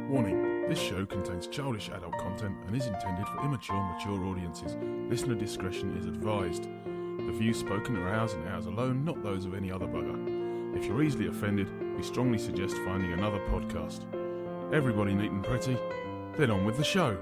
Warning, this show contains childish adult content and is intended for mature audiences. Listener discretion is advised. The views spoken are ours and ours alone, not those of any other bugger. If you're easily offended, we strongly suggest finding another podcast. Everybody neat and pretty, then on with the show.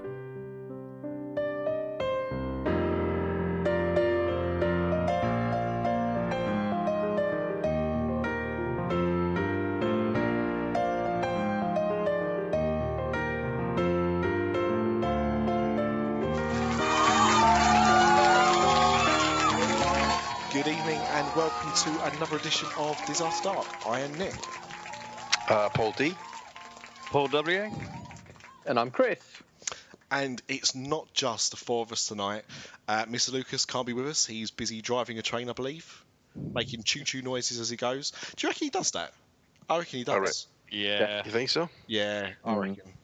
Welcome to another edition of Dis After Dark. I am Nick. Paul D. Paul W. And I'm Chris. And it's not just the four of us tonight. Mr. Lucas can't be with us. He's busy driving a train, I believe, making choo-choo noises as he goes. Do you reckon he does that? I reckon he does. Yeah. You think so? Yeah, I reckon.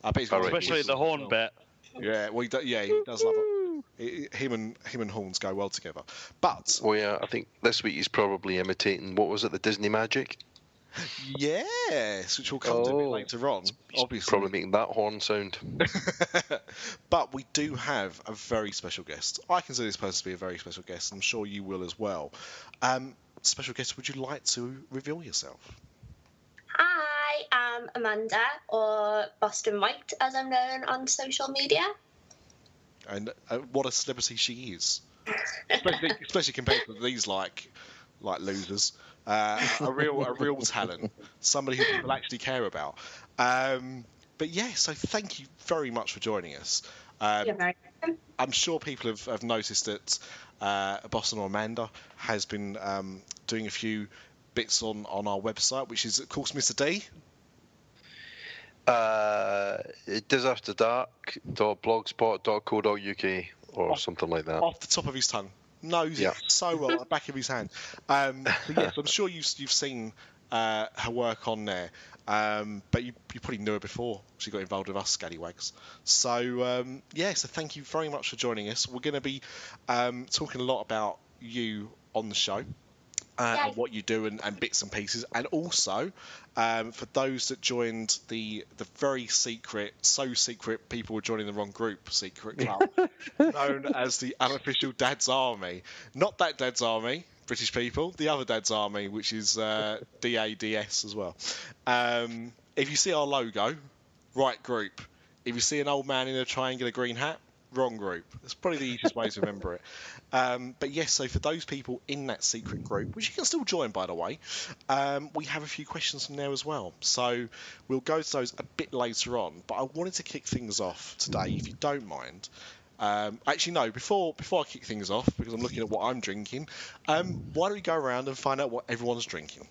I bet he's got especially the horn bit. Yeah, well, he does love it. Him and horns go well together. But I think this week he's probably imitating, what was it, the Disney Magic? Yes, which will come to a bit later on. Obviously, probably making that horn sound. But we do have a very special guest. I consider this person to be a very special guest. I'm sure you will as well. Special guest, would you like to reveal yourself? I am Amanda, or BostonWhite, as I'm known on social media. And what a celebrity she is, especially compared to these like losers. A real talent, somebody who people actually care about. But yeah, so thank you very much for joining us. You're very welcome. I'm sure people have noticed that Boston or Amanda has been doing a few bits on our website, which is of course Mr. D. Dis After Dark.blogspot.co.uk or something like that. Off the top of his tongue. Knows it so well at the back of his hand. But yes, I'm sure you've seen her work on there. But you probably knew her before she got involved with us scallywags. So so thank you very much for joining us. We're going to be talking a lot about you on the show. And what you do and bits and pieces, and also for those that joined the very secret, so secret people were joining the wrong group, secret club, known as the unofficial Dad's Army. Not that Dad's Army, British people, the other Dad's Army, which is DADS as well. If you see our logo, right group. If you see an old man in a triangular green hat, wrong group. That's probably the easiest way to remember it. But yes, so for those people in that secret group, which you can still join, by the way, we have a few questions from there as well. So we'll go to those a bit later on. But I wanted to kick things off today, if you don't mind. Actually, no, before I kick things off, because I'm looking at what I'm drinking, why don't we go around and find out what everyone's drinking?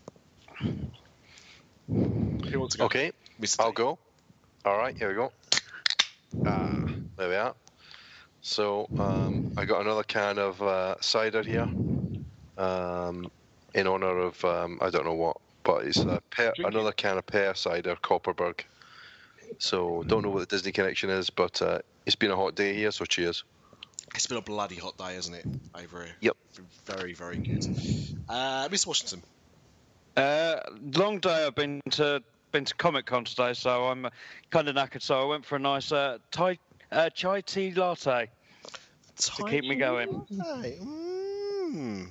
Who wants to go? Okay, Mr. I'll go. All right, here we go. There we are. So I got another can of cider here in honour of, I don't know what, but it's another can of pear cider, Copperberg. So don't know what the Disney connection is, but it's been a hot day here, so cheers. It's been a bloody hot day, hasn't it, over here? Yep. It's been very, very good. Mr. Washington. Long day. I've been to Comic Con today, so I'm kind of knackered. So I went for a nice chai tea latte to keep me going.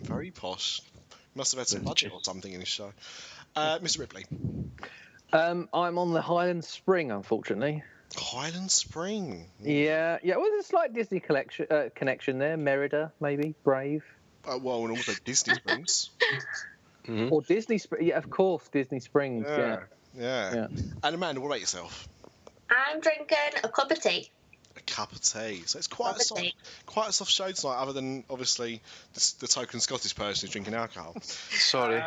Very posh. Must have had some budget or something in his show. Mr. Ripley. I'm on the Highland Spring, unfortunately. Highland Spring. Yeah. Well, there's a slight Disney connection there. Merida, maybe. Brave. Well, and also Disney Springs. Mm-hmm. Or Disney Springs. Yeah, of course, Disney Springs. Yeah. And Amanda, what about yourself? I'm drinking a cup of tea. A cup of tea. So it's quite a soft show tonight, other than obviously the token Scottish person who's drinking alcohol. Sorry,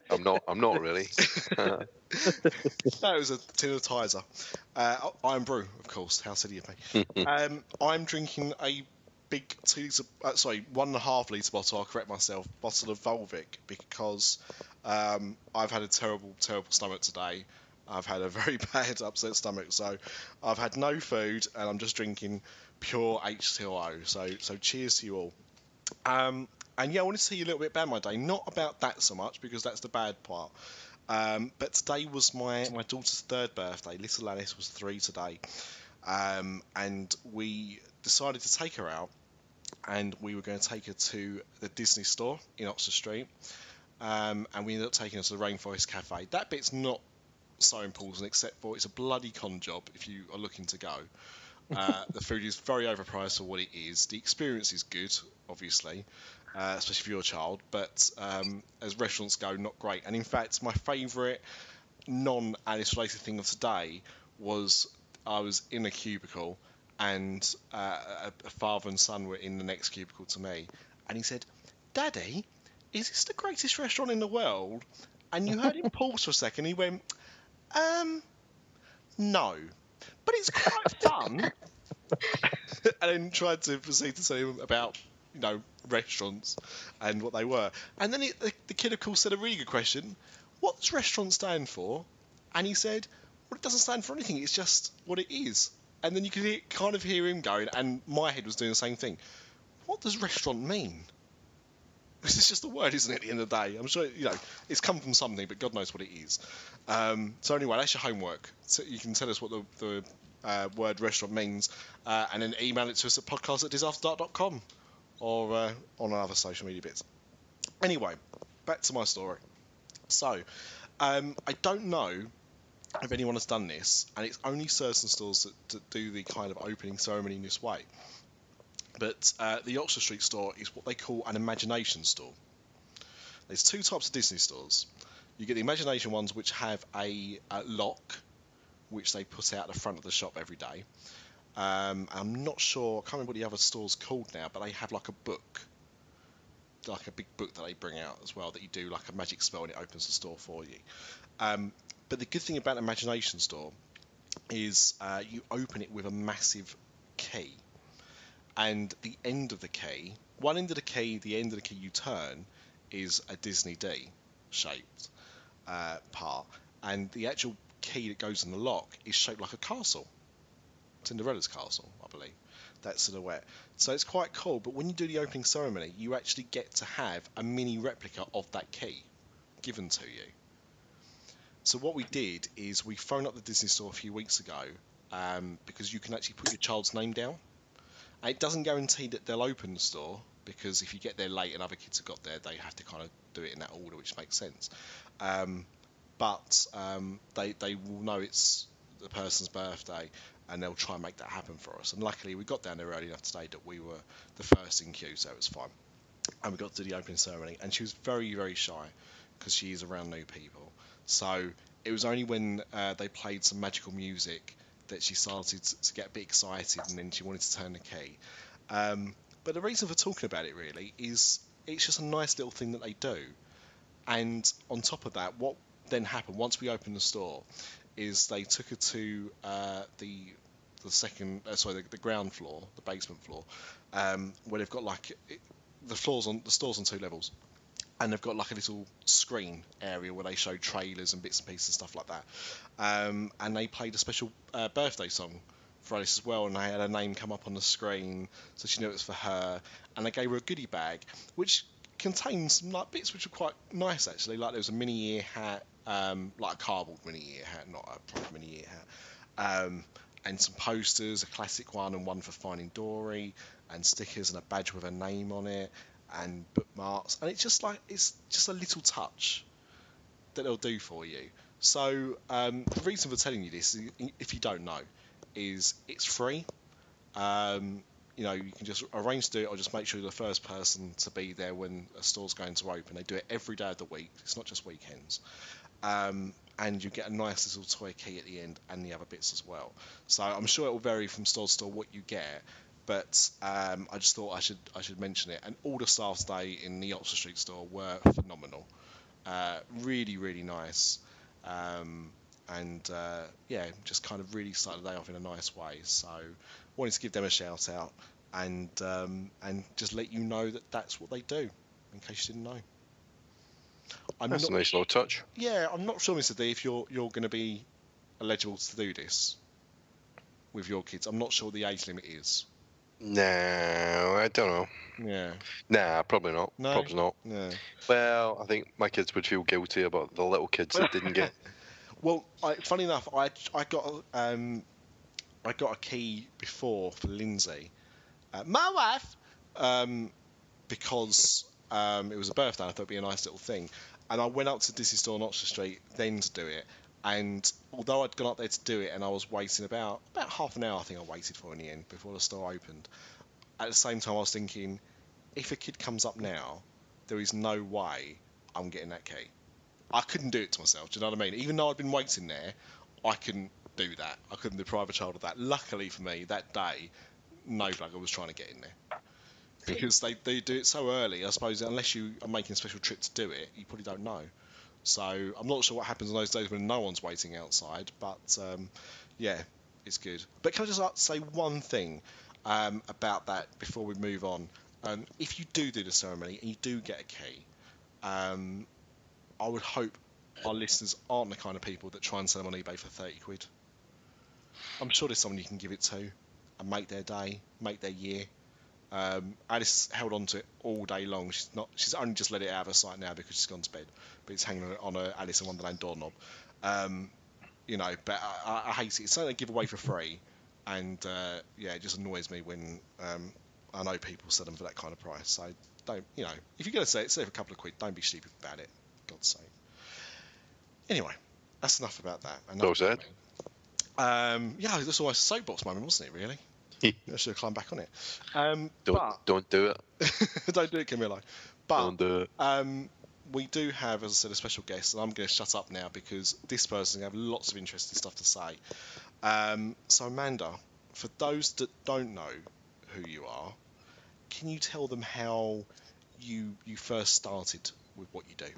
I'm not really. No, it was a tin of Tizer. Iron Brew, of course. How silly of me. I'm drinking a big 1.5 litre bottle. I'll correct myself. Bottle of Volvic, because I've had a terrible stomach today. I've had a very bad upset stomach, so I've had no food and I'm just drinking pure H2O. So cheers to you all. And yeah, I want to tell you a little bit about my day. Not about that so much, because that's the bad part. But today was my daughter's 3rd birthday. Little Alice was 3 today. And we decided to take her out, and we were going to take her to the Disney store in Oxford Street. And we ended up taking her to the Rainforest Cafe. That bit's not so important, except for it's a bloody con job if you are looking to go. The food is very overpriced for what it is. The experience is good, obviously, especially for your child, but as restaurants go, not great. And in fact, my favourite non-Alice related thing of today was I was in a cubicle, and a father and son were in the next cubicle to me, and he said, "Daddy, is this the greatest restaurant in the world?" And you heard him pause for a second. He went, "No, but it's quite fun." And then tried to proceed to tell him about, restaurants and what they were. And then the kid, of course, said a really good question: "What does restaurant stand for?" And he said, "Well, it doesn't stand for anything. It's just what it is." And then you could kind of hear him going, and my head was doing the same thing. What does restaurant mean? This is just a word, isn't it, at the end of the day? I'm sure, it's come from something, but God knows what it is. So anyway, that's your homework. So you can tell us what the word restaurant means, and then email it to us at podcast@disafterdark.com or on our other social media bits. Anyway, back to my story. So, I don't know if anyone has done this, and it's only certain stores that do the kind of opening ceremony in this way. But the Oxford Street store is what they call an imagination store. There's 2 types of Disney stores. You get the imagination ones, which have a lock, which they put out at the front of the shop every day. I'm not sure, I can't remember what the other store's called now, but they have like a book, like a big book that they bring out as well, that you do like a magic spell and it opens the store for you. But the good thing about an imagination store is you open it with a massive key. And the end of the key, one end of the key, the end of the key you turn, is a Disney D shaped part. And the actual key that goes in the lock is shaped like a castle. Cinderella's castle, I believe. That silhouette. So it's quite cool. But when you do the opening ceremony, you actually get to have a mini replica of that key given to you. So what we did is we phoned up the Disney store a few weeks ago, because you can actually put your child's name down. And it doesn't guarantee that they'll open the store, because if you get there late and other kids have got there, they have to kind of do it in that order, which makes sense. But they will know it's the person's birthday, and they'll try and make that happen for us. And luckily, we got down there early enough today that we were the first in queue, so it was fine. And we got to do the opening ceremony, and she was very, very shy, because she is around new people. So it was only when they played some magical music that she started to get a bit excited, and then she wanted to turn the key. But the reason for talking about it really is it's just a nice little thing that they do. And on top of that, what then happened once we opened the store is they took her to the ground floor, the basement floor, where they've got like the store's on 2 levels. And they've got like a little screen area where they show trailers and bits and pieces and stuff like that. And they played a special birthday song for Alice as well, and they had her name come up on the screen, so she knew it was for her. And they gave her a goodie bag, which contained some like bits which were quite nice actually. Like there was a mini ear hat, like a cardboard mini ear hat, not a proper mini ear hat. And some posters, a classic one and one for Finding Dory, and stickers and a badge with her name on it, and bookmarks, and it's just a little touch that they'll do for you. So the reason for telling you this, if you don't know, is it's free. You can just arrange to do it, or just make sure you're the first person to be there when a store's going to open. They do it every day of the week. It's not just weekends. And you get a nice little toy key at the end, and the other bits as well. So I'm sure it will vary from store to store what you get. But I just thought I should mention it. And all the staff today in the Oxford Street store were phenomenal. Really, really nice. Just kind of really started the day off in a nice way. So wanted to give them a shout out and just let you know that that's what they do, in case you didn't know. That's a nice little touch. Yeah, I'm not sure, Mr. D, if you're going to be eligible to do this with your kids. I'm not sure the age limit is. No, I don't know. Yeah. Nah, probably not. No? Probably not. Yeah. Well, I think my kids would feel guilty about the little kids that didn't get. Well, funny enough, I got a key before for Lindsay, my wife, because it was a birthday. I thought it'd be a nice little thing, and I went up to Disney Store on Oxford Street then to do it. And although I'd gone up there to do it, and I was waiting about half an hour, I think I waited for in the end before the store opened. At the same time, I was thinking, if a kid comes up now, there is no way I'm getting that key. I couldn't do it to myself. Do you know what I mean? Even though I'd been waiting there, I couldn't do that. I couldn't deprive a child of that. Luckily for me, that day, no bugger was trying to get in there. Because they do it so early, I suppose, unless you are making a special trip to do it, you probably don't know. So I'm not sure what happens on those days when no one's waiting outside, but yeah, it's good. But can I just say one thing about that before we move on? If you do the ceremony and you do get a key, I would hope our listeners aren't the kind of people that try and sell them on eBay for 30 quid. I'm sure there's someone you can give it to and make their day, make their year. Alice held on to it all day long. She's only just let it out of her sight now because she's gone to bed. But it's hanging on a Alice in Wonderland doorknob. But I hate it. It's something they give away for free, and it just annoys me when I know people sell them for that kind of price. So don't, if you're going to say it, say it for a couple of quid. Don't be stupid about it. God's sake. Anyway, that's enough about that. Well said. That's almost a soapbox moment, wasn't it? Really. I should have climbed back on it. Don't do it. Don't do it, Camillo. But Don't do it. We do have, as I said, a special guest, and I'm going to shut up now because this person have lots of interesting stuff to say. So Amanda, for those that don't know who you are, can you tell them how you first started with what you do?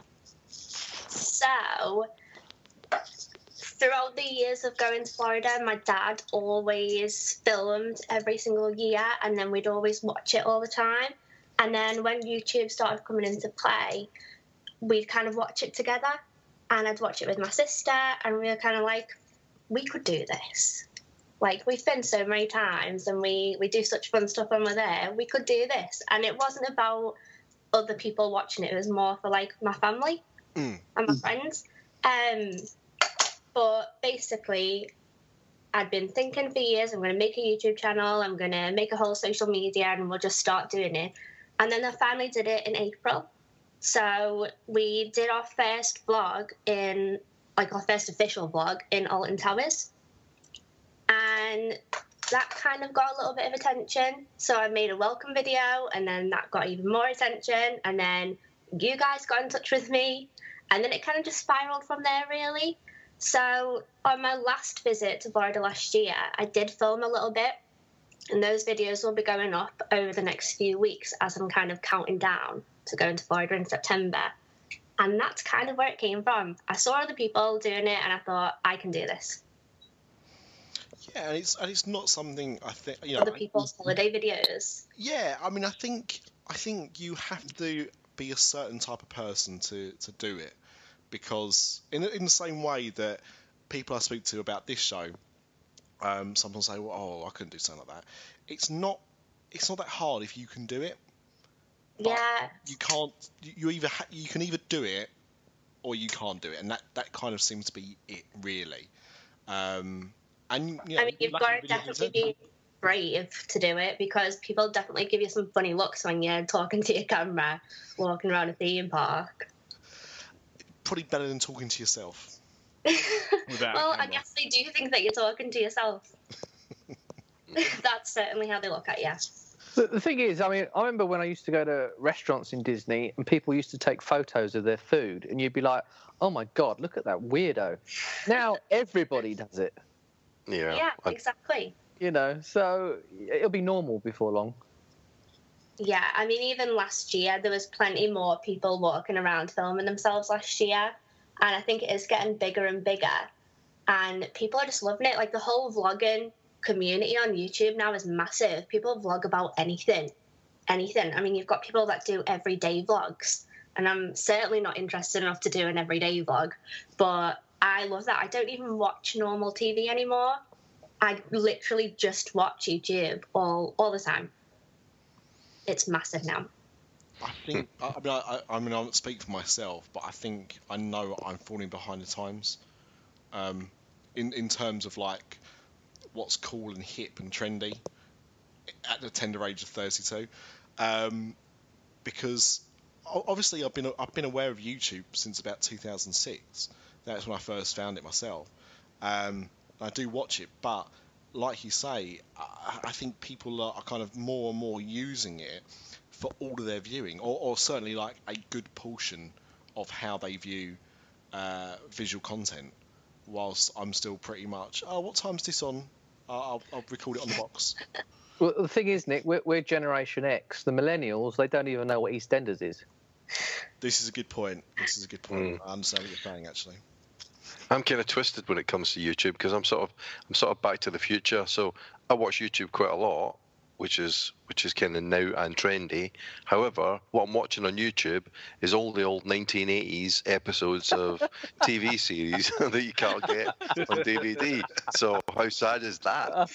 So, throughout the years of going to Florida, my dad always filmed every single year, and then we'd always watch it all the time. And then when YouTube started coming into play, we'd kind of watch it together, and I'd watch it with my sister, and we were kind of like, we could do this. Like, we've been so many times, and we do such fun stuff when we're there. We could do this. And it wasn't about other people watching it. It was more for, like, my family and my friends. But basically, I'd been thinking for years, I'm going to make a YouTube channel, I'm going to make a whole social media, and we'll just start doing it. And then I finally did it in April. So we did our first vlog our first official vlog in Alton Towers. And that kind of got a little bit of attention. So I made a welcome video, and then that got even more attention. And then you guys got in touch with me. And then it kind of just spiraled from there, really. So on my last visit to Florida last year, I did film a little bit. And those videos will be going up over the next few weeks as I'm kind of counting down to going to Florida in September. And that's kind of where it came from. I saw other people doing it, and I thought, I can do this. Yeah, and it's not something I think other people's holiday videos. Yeah, I mean, I think you have to be a certain type of person to do it, because in the same way that people I speak to about this show, sometimes say, well, I couldn't do something like that. It's not that hard if you can do it. Yeah. You can't. You can either do it or you can't do it, and that kind of seems to be it, really. And I mean, you've got to definitely be brave to do it, because people definitely give you some funny looks when you're talking to your camera, walking around a theme park. Probably better than talking to yourself. Well, I guess they do think that you're talking to yourself. That's certainly how they look at you. The thing is, I mean, I remember when I used to go to restaurants in Disney and people used to take photos of their food, and you'd be like, oh my God, look at that weirdo. Now everybody does it. Yeah, exactly. So it'll be normal before long. Yeah, I mean, even last year, there was plenty more people walking around filming themselves last year. And I think it is getting bigger and bigger. And people are just loving it. Like, the whole vlogging community on YouTube now is massive. People vlog about anything. Anything. I mean, you've got people that do everyday vlogs. And I'm certainly not interested enough to do an everyday vlog. But I love that. I don't even watch normal TV anymore. I literally just watch YouTube all the time. It's massive now. I think, I mean, I don't speak for myself, but I think I know I'm falling behind the times. In terms of like what's cool and hip and trendy at the tender age of 32, because obviously I've been aware of YouTube since about 2006. That's when I first found it myself. I do watch it, but like you say, I think people are kind of more and more using it for all of their viewing, or certainly like a good portion of how they view visual content. Whilst I'm still pretty much, what time's this on? I'll record it on the box. Well, the thing is, Nick, we're Generation X. The millennials, they don't even know what EastEnders is. This is a good point. I understand what you're saying, actually. I'm kind of twisted when it comes to YouTube because I'm sort of back to the future. So I watch YouTube quite a lot, which is kind of now and trendy. However, what I'm watching on YouTube is all the old 1980s episodes of TV series that you can't get on DVD. So how sad is that?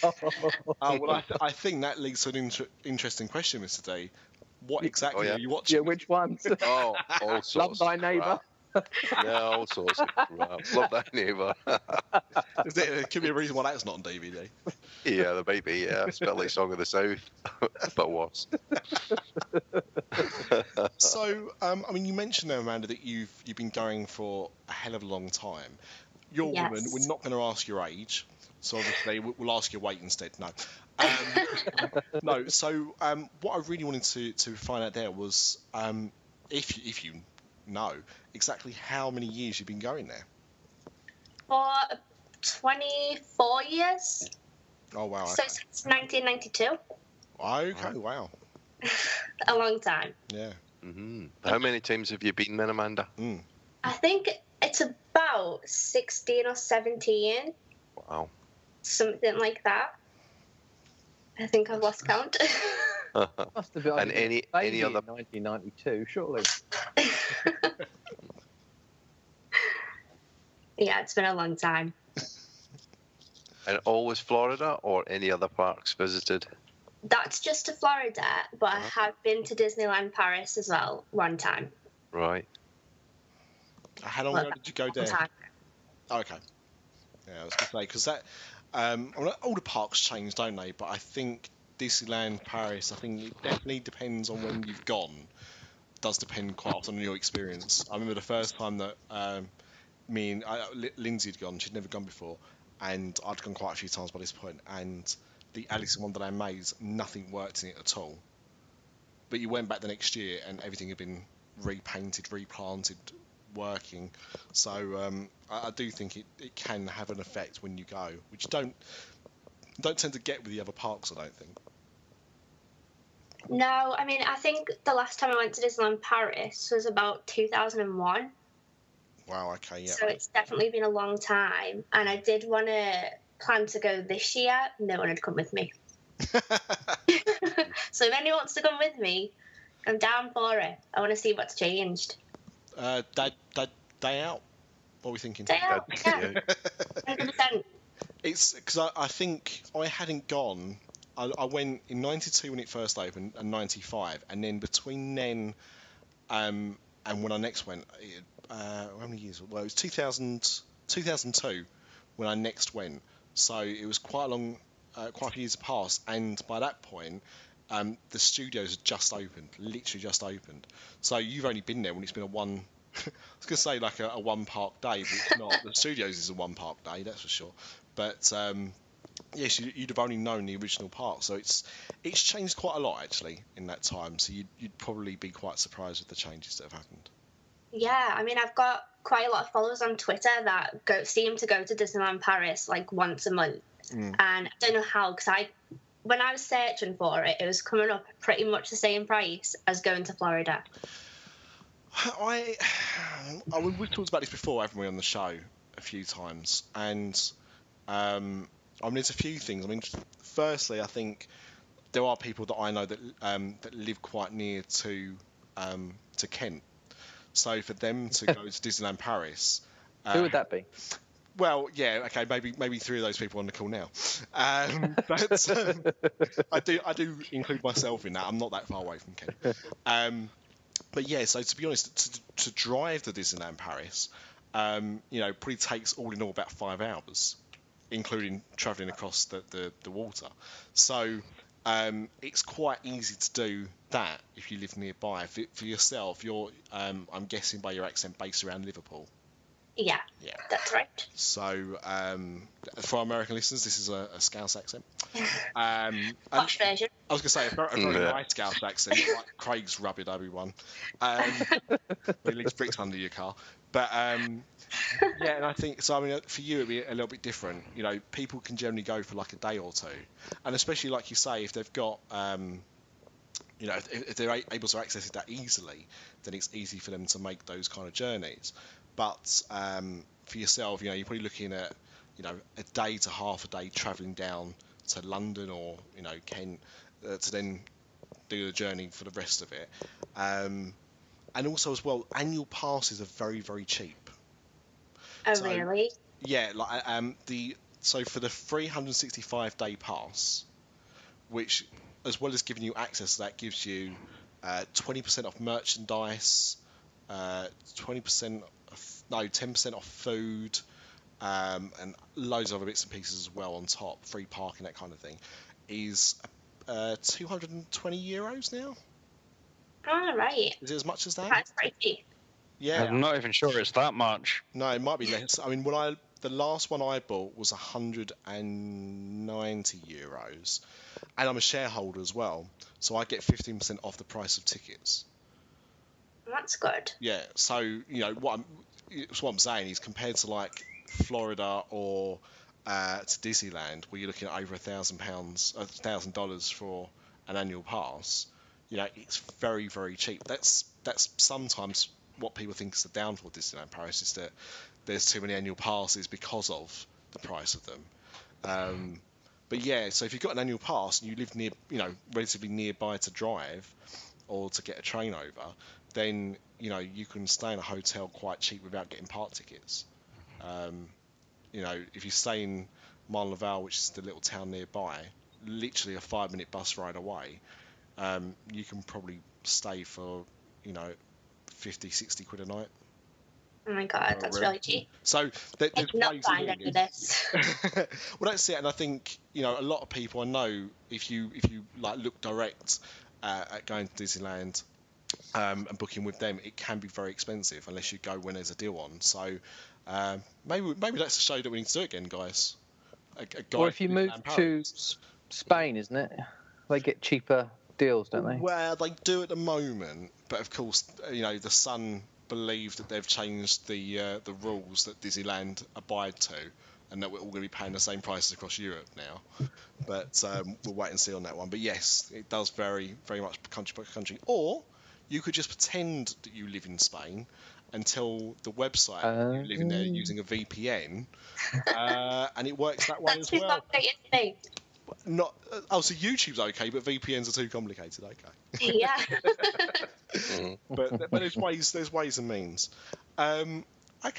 Well, I think that leads to an interesting question, Mr. D. What exactly are you watching? Yeah, which ones? Oh, all sorts. Love Thy Neighbour. Yeah, all sorts of crap. Love Thy Neighbour. There could be a reason why that's not on DVD. Yeah, there might be. Yeah, it's a bit like Song of the South, but worse. So, I mean, you mentioned there, Amanda, that you've been going for a hell of a long time. You're a woman. We're not going to ask your age, so obviously we'll ask your weight instead. No. No. So, what I really wanted to find out there was if you know exactly how many years you've been going there. For 24 years. Oh, wow. So since 1992. Okay, wow. A long time. Yeah. Mm-hmm. How many times have you been then, Amanda? I think it's about 16 or 17. Wow. Something like that. I think I've lost count. Must have been And any other 1992, surely. Yeah, it's been a long time. And always Florida or any other parks visited? That's just to Florida, but I have been to Disneyland Paris as well one time. Right. How long ago did you go there? Okay. Yeah, I was going to say, because that, all the parks change, don't they? But I think Disneyland Paris, I think it definitely depends on when you've gone. It does depend quite often on your experience. I remember the first time that me and Lindsay had gone, she'd never gone before, and I'd gone quite a few times by this point, and the Alice in Wonderland maze, nothing worked in it at all. But you went back the next year and everything had been repainted, replanted, working. So I do think it can have an effect when you go, which you don't tend to get with the other parks, I don't think. No, I mean, I think the last time I went to Disneyland Paris was about 2001. Wow, okay, yeah. So it's definitely been a long time. And I did want to plan to go this year. No one had come with me. So if anyone wants to come with me, I'm down for it. I want to see what's changed. Day out? What are we thinking? Day out, yeah. 100%. It's because I think I hadn't gone. I went in 92 when it first opened and 95. And then between then and when I next went, how many years? Well, it was 2002 when I next went. So it was quite a few years past. And by that point, the studios had just opened, literally just opened. So you've only been there when it's been a one. I was going to say like a one park day, but it's not. The studios is a one park day, that's for sure. But yes, you'd have only known the original park, so it's changed quite a lot actually in that time. So you'd probably be quite surprised with the changes that have happened. Yeah, I mean, I've got quite a lot of followers on Twitter that seem to go to Disneyland Paris like once a month, and I don't know how, because when I was searching for it, it was coming up pretty much the same price as going to Florida. We've talked about this before, haven't we, on the show a few times, and I mean, there's a few things. I mean, firstly, I think there are people that I know that live quite near to Kent, so for them to go to Disneyland Paris, who would that be? Well, yeah, okay, maybe 3 of those people on the call now, but I do include myself in that. I'm not that far away from Ken. But yeah, so to be honest, to drive to Disneyland Paris, probably takes all in all about 5 hours, including travelling across the water. So it's quite easy to do that if you live nearby. For yourself, you're I'm guessing by your accent based around Liverpool. Yeah, that's right. So, for our American listeners, this is a Scouse accent. Posh version. I was going to say a very nice Scouse accent, like Craig's rubby-dubby one. He leaves bricks under your car. But, yeah, and I think, so I mean, for you, it'd be a little bit different. People can generally go for like a day or two. And especially, like you say, if they've got, if they're able to access it that easily, then it's easy for them to make those kind of journeys. But for yourself, you're probably looking at, a day to half a day travelling down to London or, Kent to then do the journey for the rest of it. And also as well, annual passes are very, very cheap. Oh, really? Yeah, like so for the 365-day pass, which as well as giving you access to that, gives you 20% off merchandise, 10% off food, and loads of other bits and pieces as well on top, free parking, that kind of thing, is 220 euros now. Oh, right. Is it as much as that? That's pricey. Yeah. I'm not even sure it's that much. No, it might be less. I mean, the last one I bought was 190 euros, and I'm a shareholder as well, so I get 15% off the price of tickets. That's good. Yeah, so what I'm saying is, compared to like Florida or to Disneyland, where you're looking at over $1,000 for an annual pass, it's very, very cheap. That's sometimes what people think is the downfall of Disneyland Paris, is that there's too many annual passes because of the price of them. But yeah, so if you've got an annual pass and you live near, relatively nearby to drive or to get a train over, then you can stay in a hotel quite cheap without getting park tickets. If you stay in Marne-la-Vallée, which is the little town nearby, literally a 5-minute bus ride away, you can probably stay for 50-60 quid a night. Oh my god, that's really cheap. So I cannot find any of this. Well, that's it, and I think a lot of people, I know, if you like look direct at going to Disneyland and booking with them, it can be very expensive unless you go when there's a deal on. So maybe that's a show that we need to do again, guys. Or if you move to Spain, isn't it? They get cheaper deals, don't they? Well, they do at the moment, but of course, the Sun believe that they've changed the rules that Disneyland abide to, and that we're all going to be paying the same prices across Europe now. But we'll wait and see on that one. But yes, it does vary very much country by country. Or you could just pretend that you live in Spain and tell the website you live in there using a VPN, and it works that way as well. So YouTube's okay, but VPNs are too complicated. Okay. Yeah. but there's ways and means. Okay.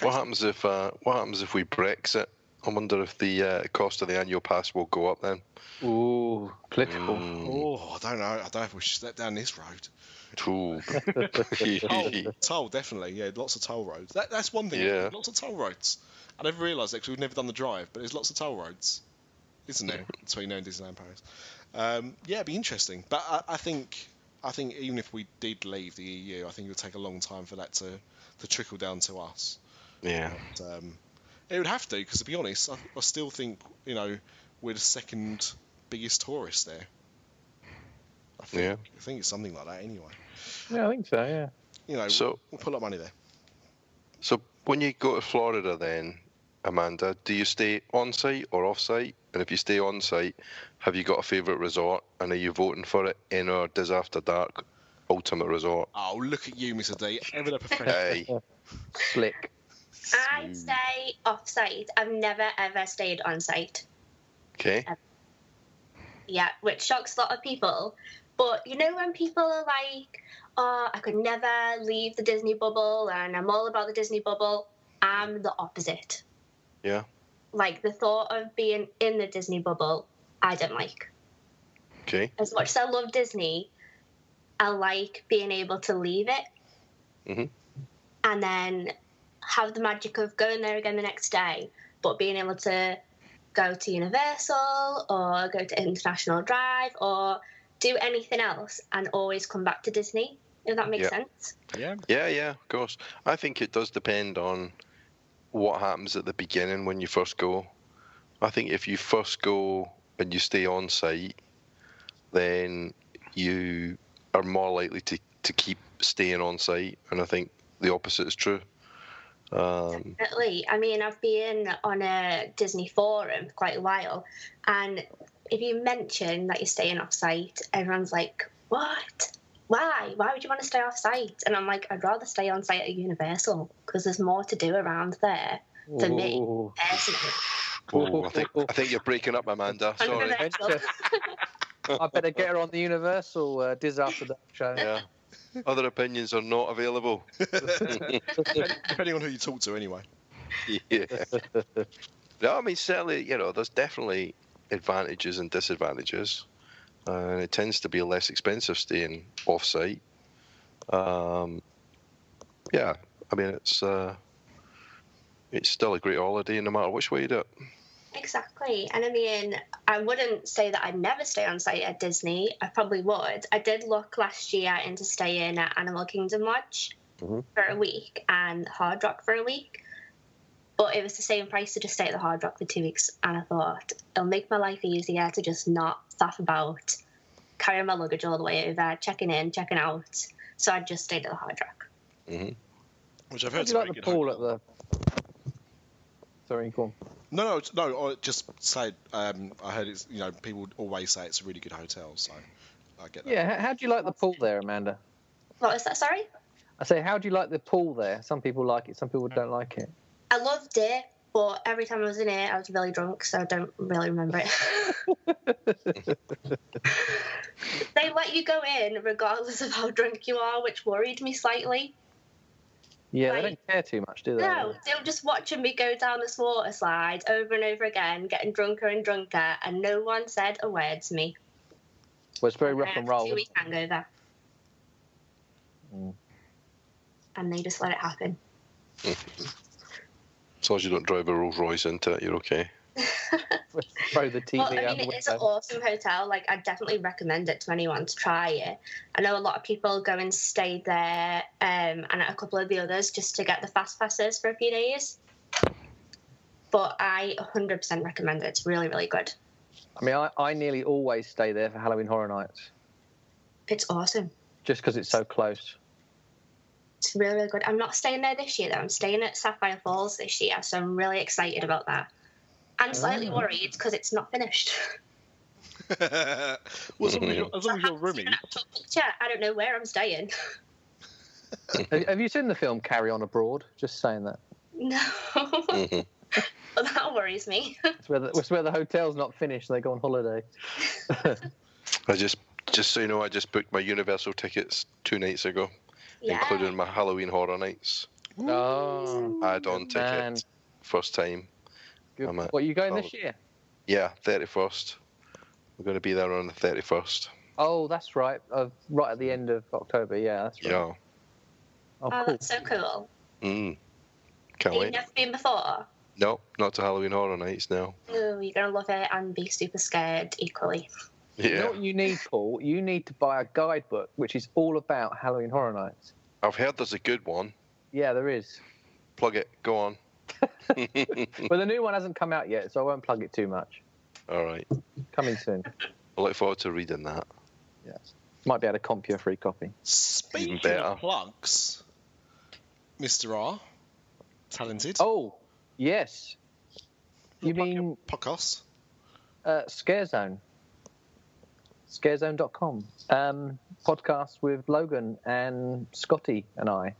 What happens if we Brexit? I wonder if the cost of the annual pass will go up then. Ooh, political. Oh, I don't know. I don't know if we should step down this road. Toll, definitely. Yeah, lots of toll roads. That's one thing. Yeah. Lots of toll roads. I never realised that because we've never done the drive, but there's lots of toll roads, isn't there, between there and Disneyland Paris? Yeah, it'd be interesting. But I think even if we did leave the EU, I think it would take a long time for that to trickle down to us. Yeah. But, it would have to, because to be honest, I still think we're the second biggest tourist there. I think it's something like that anyway. Yeah, I think so. Yeah. So we'll put a lot of money there. So when you go to Florida, then Amanda, do you stay on site or off site? And if you stay on site, have you got a favourite resort? And are you voting for it in our Dis After Dark Ultimate Resort? Oh, look at you, Mr. D. Ever the professional. Hey. Slick. I stay off site. I've never ever stayed on site. Okay. Yeah, which shocks a lot of people. But when people are like, "Oh, I could never leave the Disney bubble, and I'm all about the Disney bubble," I'm the opposite. Yeah. Like, the thought of being in the Disney bubble, I don't like. Okay. As much as I love Disney, I like being able to leave it. Mm-hmm. And then have the magic of going there again the next day, but being able to go to Universal or go to International Drive or do anything else and always come back to Disney, if that makes sense. Yeah, of course. I think it does depend on what happens at the beginning when you first go. I think if you first go and you stay on site, then you are more likely to keep staying on site, and I think the opposite is true. Definitely. I mean, I've been on a Disney forum for quite a while, and if you mention that you're staying off site, everyone's like, what? Why? Why would you want to stay off site? And I'm like, I'd rather stay on site at Universal because there's more to do around there for me personally. Oh, I think you're breaking up, Amanda. Sorry. I better get her on the Universal Dis After Dark show. Yeah. Other opinions are not available. Depending on who you talk to, anyway. Yeah. No, I mean, certainly, there's definitely advantages and disadvantages. And it tends to be less expensive staying off-site. Yeah, I mean, it's still a great holiday no matter which way you do it. Exactly. And I mean, I wouldn't say that I'd never stay on site at Disney. I probably would. I did look last year into staying at Animal Kingdom Lodge for a week and Hard Rock for a week. But it was the same price to just stay at the Hard Rock for 2 weeks. And I thought, it'll make my life easier to just not faff about, carrying my luggage all the way over, checking in, checking out. So I just stayed at the Hard Rock. Mm-hmm. Which I've heard How do you like the pool at the... Sorry, go on. No. I just said I heard it's people always say it's a really good hotel, so I get that. Yeah, how do you like the pool there, Amanda? What was that? Sorry. I say, how do you like the pool there? Some people like it, some people don't like it. I loved it, but every time I was in it, I was really drunk, so I don't really remember it. They let you go in regardless of how drunk you are, which worried me slightly. Yeah, they don't care too much, do they? No, they were just watching me go down this water slide over and over again, getting drunker and drunker, and no one said a word to me. Well, it's very rough and roll. 2-week hangover. And they just let it happen. As long as you don't drive a Rolls Royce into it, you're okay. Throw the TV out. I mean, it is an awesome hotel. Like, I definitely recommend it to anyone to try it. I know a lot of people go and stay there and at a couple of the others just to get the fast passes for a few days. But I 100% recommend it. It's really, really good. I mean, I nearly always stay there for Halloween Horror Nights. It's awesome. Just because it's so close. It's really, really good. I'm not staying there this year, though. I'm staying at Sapphire Falls this year, so I'm really excited about that. I'm slightly worried because it's not finished. Well, as long as you're rooming. I don't know where I'm staying. Have you seen the film Carry On Abroad? Just saying that. No. Well, that worries me. It's where the hotel's not finished. They go on holiday. Just so you know, I just booked my Universal tickets 2 nights ago, including my Halloween Horror Nights. Oh, add-on ticket, first time. What, are you going this year? Yeah, 31st. We're going to be there on the 31st. Oh, that's right. Right at the end of October. Yeah, that's right. Yeah. Oh, cool. That's so cool. Can't wait. You've never been before? No, not to Halloween Horror Nights, no. Oh, you're going to love it and be super scared equally. Yeah. You know what you need, Paul? You need to buy a guidebook which is all about Halloween Horror Nights. I've heard there's a good one. Yeah, there is. Plug it. Go on. Well, the new one hasn't come out yet, so I won't plug it too much. All right. Coming soon. I look forward to reading that. Yes. Might be able to comp you a free copy. Speaking of plugs, Mr. R, talented. Oh, yes. You mean podcast? Scarezone. Scarezone.com. Podcast with Logan and Scotty and I.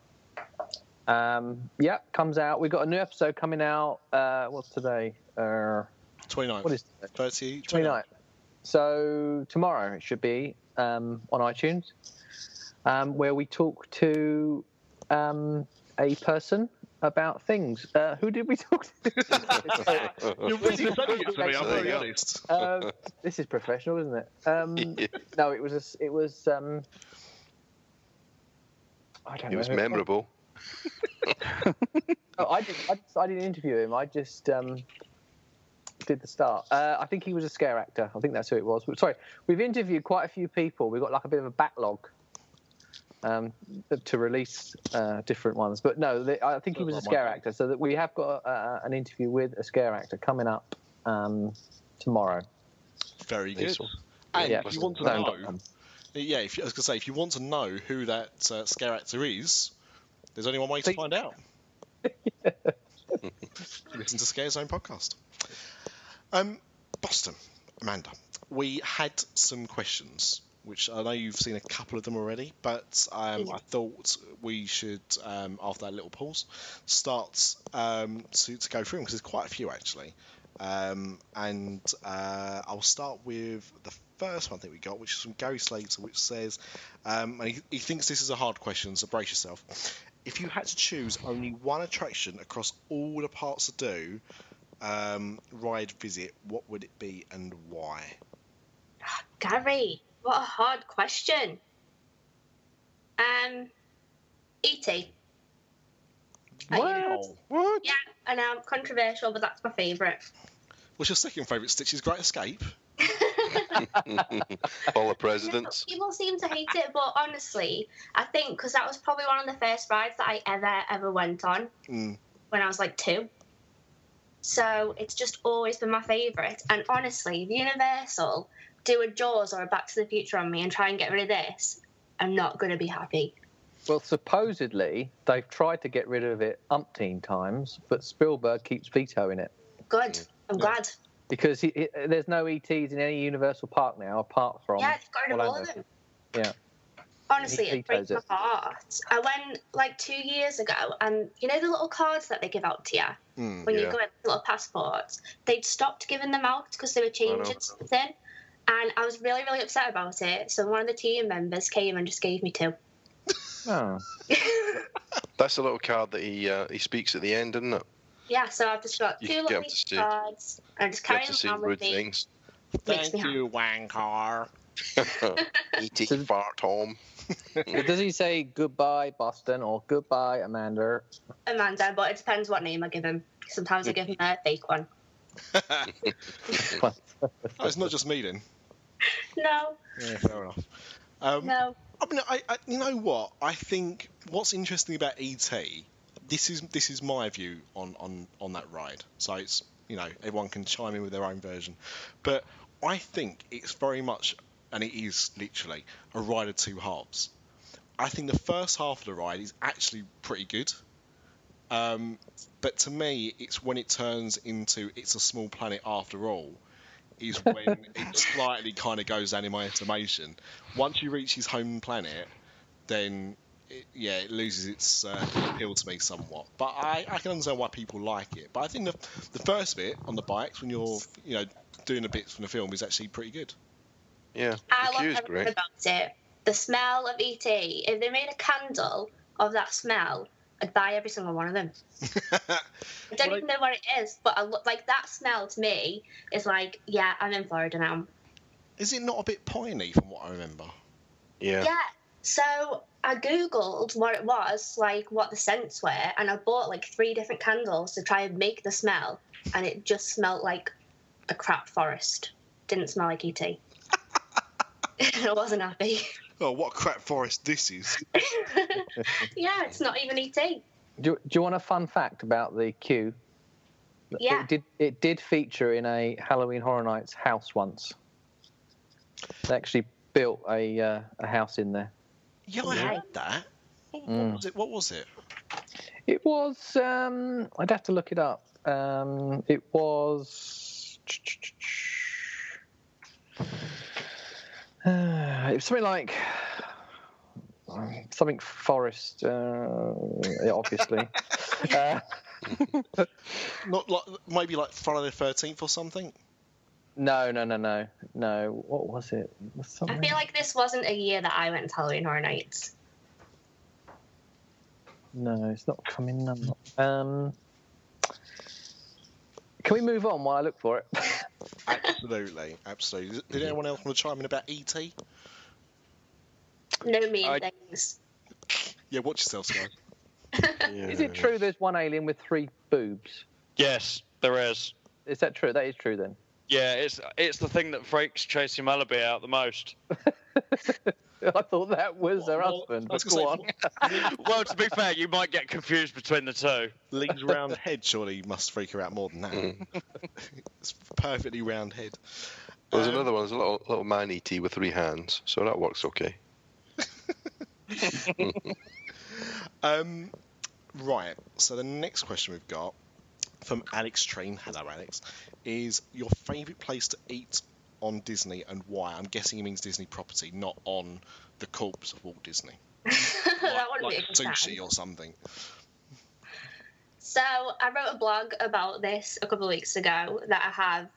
Comes out. We've got a new episode coming out. What's today? 29th. What is today? 30? 29th. So tomorrow it should be on iTunes, where we talk to a person about things. Who did we talk to? You're really sending it to me, I'm very honest. This is professional, isn't it? No, it was. I don't know. It was memorable. I didn't interview him. I just did the start. I think he was a scare actor. I think that's who it was. Sorry, we've interviewed quite a few people. We've got like a bit of a backlog to release different ones. But no, I think he was a scare actor. So that we have got an interview with a scare actor coming up tomorrow. Very good. And if you want to know, if you want to know who that scare actor is, there's only one way to find out. Listen to Scare Zone podcast. Boston, Amanda, we had some questions, which I know you've seen a couple of them already, but I thought we should, after that little pause, start to go through them, because there's quite a few actually. And I'll start with the first one I think we got, which is from Gary Slater, which says, and he thinks this is a hard question, so brace yourself. If you had to choose only one attraction across all the parts to do, ride, visit, what would it be and why? Gary, what a hard question. E.T. Wow. What? Yeah, I know, I'm controversial, but that's my favourite. What's your second favourite? Stitch's Great Escape? All the presidents. People seem to hate it, but honestly, I think because that was probably one of the first rides that I ever went on when I was like 2. So it's just always been my favourite. And honestly, if Universal do a Jaws or a Back to the Future on me and try and get rid of this, I'm not going to be happy. Well, supposedly they've tried to get rid of it umpteen times, but Spielberg keeps vetoing it. Good. I'm glad. Because there's no ETs in any Universal park now, apart from... Yeah, they've got rid of all of them. Yeah. Honestly, it breaks my heart. I went like 2 years ago, and you know the little cards that they give out to you when you go in, little passports? They'd stopped giving them out because they were changing something, and I was really, really upset about it. So one of the team members came and just gave me 2. Oh. That's the little card that he speaks at the end, isn't it? Yeah, so I've just got 2 little cards, and I just carry them around with me. Things. Thank you, Wankar. E.T. fart home. Does he say goodbye, Boston, or goodbye, Amanda? Amanda, but it depends what name I give him. Sometimes I give him a fake one. Oh, it's not just me then. No. Yeah, fair enough. No. I mean, I you know what? I think what's interesting about E.T. This is my view on that ride. So it's, you know, everyone can chime in with their own version, but I think it's very much, and it is literally, a ride of 2 halves. I think the first half of the ride is actually pretty good. But to me, it's when it turns into It's a Small Planet After All, is when it slightly kind of goes down in my estimation. Once you reach his home planet, then it loses its appeal to me somewhat. But I can understand why people like it. But I think the first bit on the bikes, when you're doing the bits from the film, is actually pretty good. Yeah, I love everything about it. The smell of E.T. If they made a candle of that smell, I'd buy every single one of them. I don't even know what it is, but I look like that smell to me is like, yeah, I'm in Florida now. Is it not a bit piney from what I remember? Yeah. Yeah. So I googled what it was, like what the scents were, and I bought like 3 different candles to try and make the smell, and it just smelled like a crap forest. Didn't smell like E.T. I wasn't happy. Oh, what crap forest this is. Yeah, it's not even E.T. Do you want a fun fact about the queue? Yeah. It did feature in a Halloween Horror Nights house once. They actually built a house in there. Yeah, I heard that. What was it? It was... I'd have to look it up. It was... it was something like... something forest, obviously. Not like, maybe like Friday the 13th or something? No. What was it? I feel like this wasn't a year that I went to Halloween Horror Nights. No, it's not coming up. Can we move on while I look for it? Absolutely. Did anyone else want to chime in about E.T.? No mean things. Yeah, watch yourself, guys. Is it true there's one alien with 3 boobs? Yes, there is. Is that true? That is true then. Yeah, it's the thing that freaks Tracy Mallaby out the most. I thought that was her husband. But go on. Well, to be fair, you might get confused between the two. Lee's round head surely must freak her out more than that. It's a perfectly round head. There's another one. There's a little man ET with 3 hands, so that works okay. Right. So the next question we've got from Alex Train, hello Alex, is your favourite place to eat on Disney and why? I'm guessing he means Disney property, not on the corpse of Walt Disney. That wouldn't like be a good sushi time. or something. So I wrote a blog about this a couple of weeks ago, that I have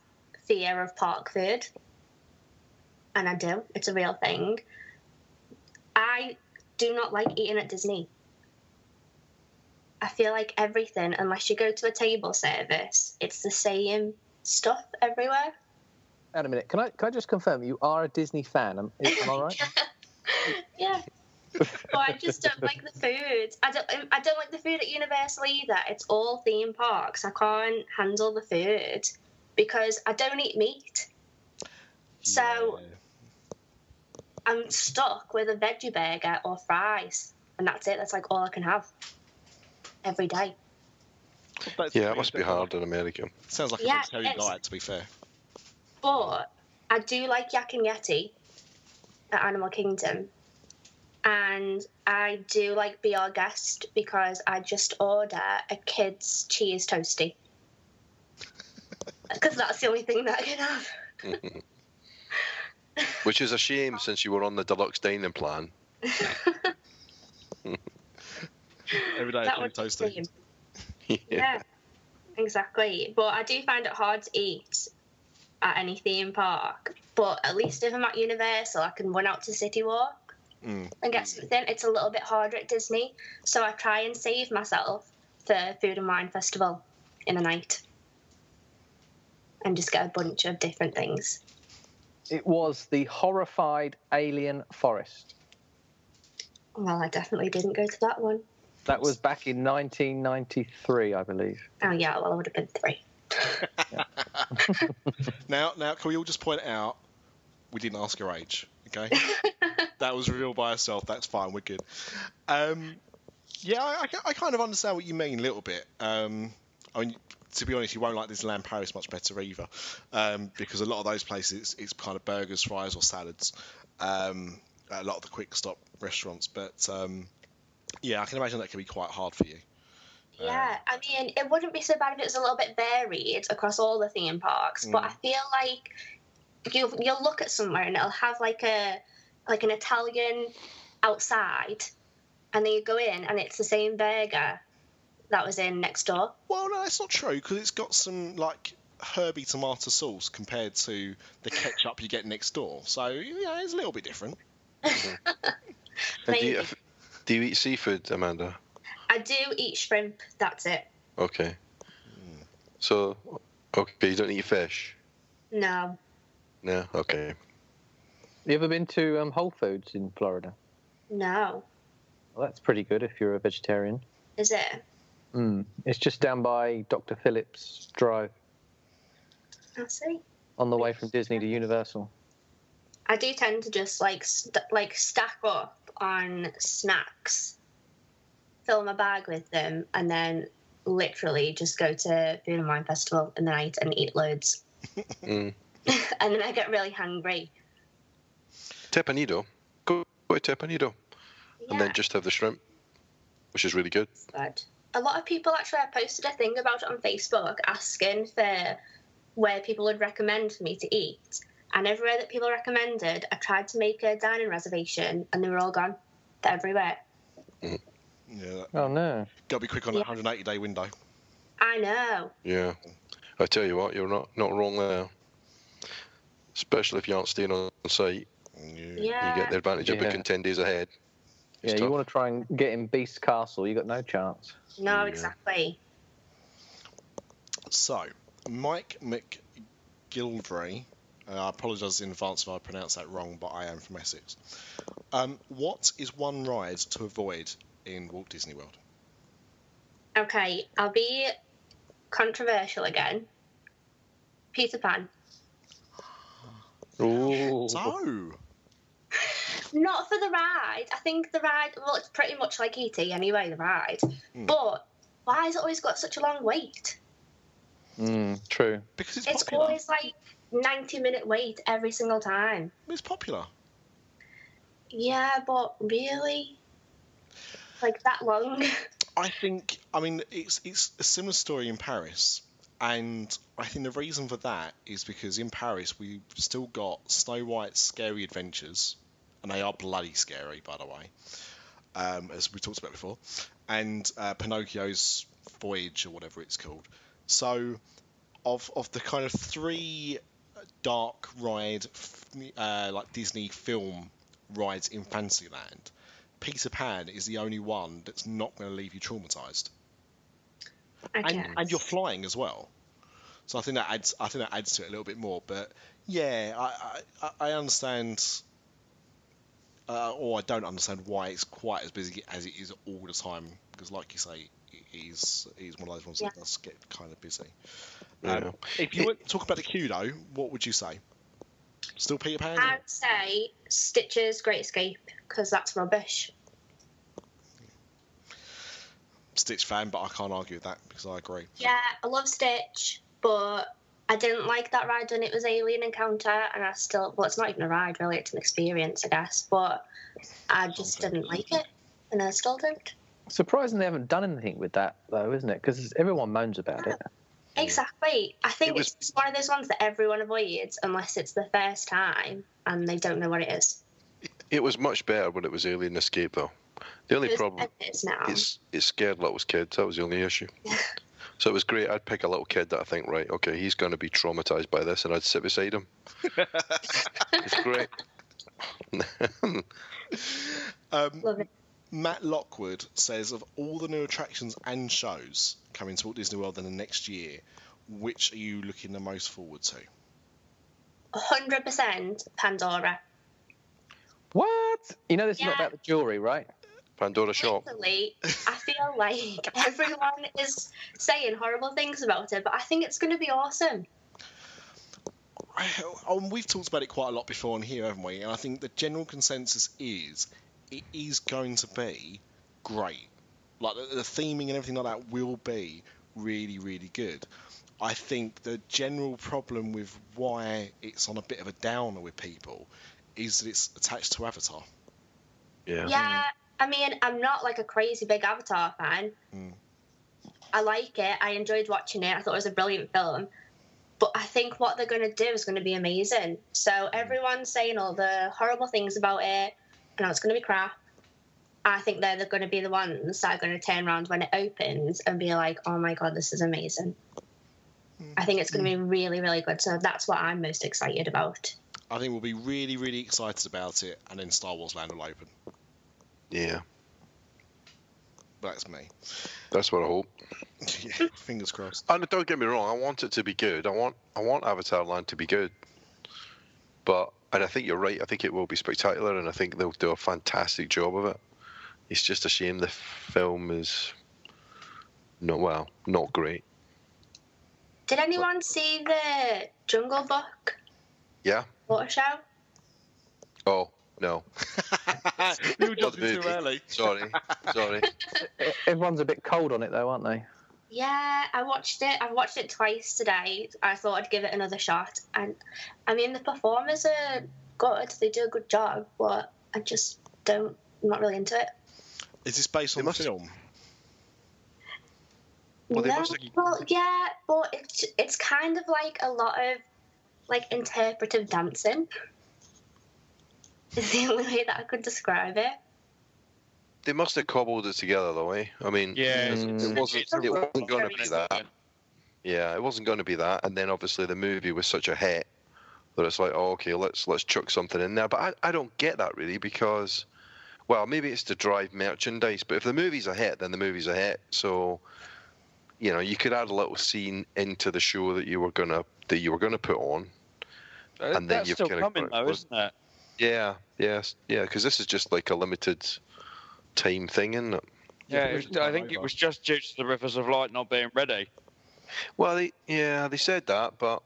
fear of park food. And I do. It's a real thing. I do not like eating at Disney. I feel like everything, unless you go to a table service, it's the same stuff everywhere. Wait a minute. Can I just confirm you are a Disney fan? Am I right? Yeah. But I just don't like the food. I don't like the food at Universal either. It's all theme parks. I can't handle the food because I don't eat meat. So I'm stuck with a veggie burger or fries, and that's it. That's like all I can have every day. Yeah, it must be hard in America. Sounds like a vegetarian diet, to be fair. But I do like Yak and Yeti at Animal Kingdom. And I do like Be Our Guest because I just order a kid's cheese toasty. Because that's the only thing that I can have. Which is a shame since you were on the deluxe dining plan. Every day That a would toasty. Yeah, exactly. But I do find it hard to eat at any theme park. But at least if I'm at Universal, I can run out to City Walk and get something. It's a little bit harder at Disney. So I try and save myself for Food and Wine Festival in the night. And just get a bunch of different things. It was the horrified alien forest. Well, I definitely didn't go to that one. That was back in 1993, I believe. Oh, yeah, well, I would have been 3. Now, can we all just point out we didn't ask her age, okay? That was revealed by herself. That's fine. We're good. Yeah, I kind of understand what you mean a little bit. I mean, to be honest, you won't like Disneyland Paris much better either, because a lot of those places it's kind of burgers, fries, or salads. A lot of the quick stop restaurants, but yeah, I can imagine that can be quite hard for you. Yeah, I mean, it wouldn't be so bad if it was a little bit varied across all the theme parks, but I feel like you'll look at somewhere and it'll have like an Italian outside, and then you go in and it's the same burger that was in next door. Well, no, that's not true, because it's got some like herby tomato sauce compared to the ketchup you get next door. So yeah, it's a little bit different. Do you eat seafood, Amanda? I do eat shrimp. That's it. Okay. So, okay, you don't eat fish? No. No. Okay. You ever been to Whole Foods in Florida? No. Well, that's pretty good if you're a vegetarian. Is it? It's just down by Dr. Phillips Drive. I see. On the way from Disney to Universal. I do tend to just stack up on snacks, fill my bag with them, and then literally just go to Food and Wine Festival in the night and eat loads. And then I get really hungry. Teppanydo. Go to Teppanydo. Yeah. And then just have the shrimp, which is really good. Good. A lot of people actually, I posted a thing about it on Facebook asking for where people would recommend for me to eat. And everywhere that people recommended, I tried to make a dining reservation and they were all gone. They're everywhere. Yeah. Oh, no. Got to be quick on that 180-day window. I know. Yeah. I tell you what, you're not wrong there. Especially if you aren't staying on site. Yeah. You get the advantage of booking 10 days ahead. Yeah, you want to try and get in Beast Castle, you got no chance. No, exactly. So, Mike McGilvray, I apologise in advance if I pronounce that wrong, but I am from Essex. What is one ride to avoid in Walt Disney World? Okay, I'll be controversial again. Peter Pan. Ooh. So, Not for the ride. I think the ride, well, it's pretty much like E.T. anyway, the ride. But why has it always got such a long wait? True. because it's It's popular. always like 90-minute wait every single time. It's popular. Yeah, but really? Like that long? I think, it's a similar story in Paris, and I think the reason for that is because in Paris we've still got Snow White's Scary Adventures, and they are bloody scary, by the way, as we talked about before, and Pinocchio's Voyage, or whatever it's called. So, of the kind of three dark ride, like Disney film rides in Fantasyland, Peter Pan is the only one that's not going to leave you traumatized, and you're flying as well. So I think that adds to it a little bit more. But yeah, I understand, or I don't understand why it's quite as busy as it is all the time. Because, like you say, he's one of those ones that does get kind of busy. If you were to talk about the queue, though, what would you say? Still Peter Pan? I'd say Stitcher's Great Escape, because that's rubbish. Stitch fan, but I can't argue with that because I agree. Yeah, I love Stitch, but I didn't like that ride when it was Alien Encounter, and I still, well, it's not even a ride really, it's an experience, I guess, but I just didn't like it, and I still don't. Surprising they haven't done anything with that, though, isn't it? Because everyone moans about it. Exactly. I think it's one of those ones that everyone avoids unless it's the first time and they don't know what it is. It was much better when it was Alien Escape, though. The only problem is it scared little kids. That was the only issue. So it was great. I'd pick a little kid that I think, right, okay, he's going to be traumatized by this, and I'd sit beside him. It's great. Love it. Matt Lockwood says, of all the new attractions and shows coming to Walt Disney World in the next year, which are you looking the most forward to? 100% Pandora. What? You know this is not about the jewellery, right? Pandora shop. Actually, I feel like everyone is saying horrible things about it, but I think it's going to be awesome. We've talked about it quite a lot before on here, haven't we? And I think the general consensus is it is going to be great. Like the theming and everything like that will be really, really good. I think the general problem with why it's on a bit of a downer with people is that it's attached to Avatar. Yeah, I mean, I'm not like a crazy big Avatar fan. I like it. I enjoyed watching it. I thought it was a brilliant film. But I think what they're going to do is going to be amazing. So everyone's saying all the horrible things about it. You know, it's going to be crap. I think they're going to be the ones that are going to turn around when it opens and be like, oh my God, this is amazing. I think it's going to be really, really good. So that's what I'm most excited about. I think we'll be really, really excited about it, and then Star Wars Land will open. Yeah. That's me. That's what I hope. Yeah, fingers crossed. And don't get me wrong, I want it to be good. I want Avatar Land to be good. And I think you're right. I think it will be spectacular, and I think they'll do a fantastic job of it. It's just a shame the film is not great. Did anyone see the Jungle Book? Yeah. Water show? Oh, no. You were jumping too early. Sorry. Everyone's a bit cold on it, though, aren't they? Yeah, I watched it. I've watched it twice today. I thought I'd give it another shot. And, I mean, the performers are good. They do a good job, but I just I'm not really into it. Is this based on the film? Well, yeah, but it's kind of like a lot of like interpretive dancing. Is the only way that I could describe it. They must have cobbled it together, though, eh? I mean, it wasn't going to be that. Yeah, it wasn't going to be that. And then obviously the movie was such a hit that it's like, oh, okay, let's chuck something in there. But I don't get that really, because Well, maybe it's to drive merchandise, but if the movie's a hit, then the movie's a hit. So, you could add a little scene into the show that you were gonna put on, and then that's you've still kind coming of though, isn't it? Yeah, because this is just like a limited time thing, isn't it? Yeah, I think it was just due to the Rivers of Light not being ready. Well, they said that, but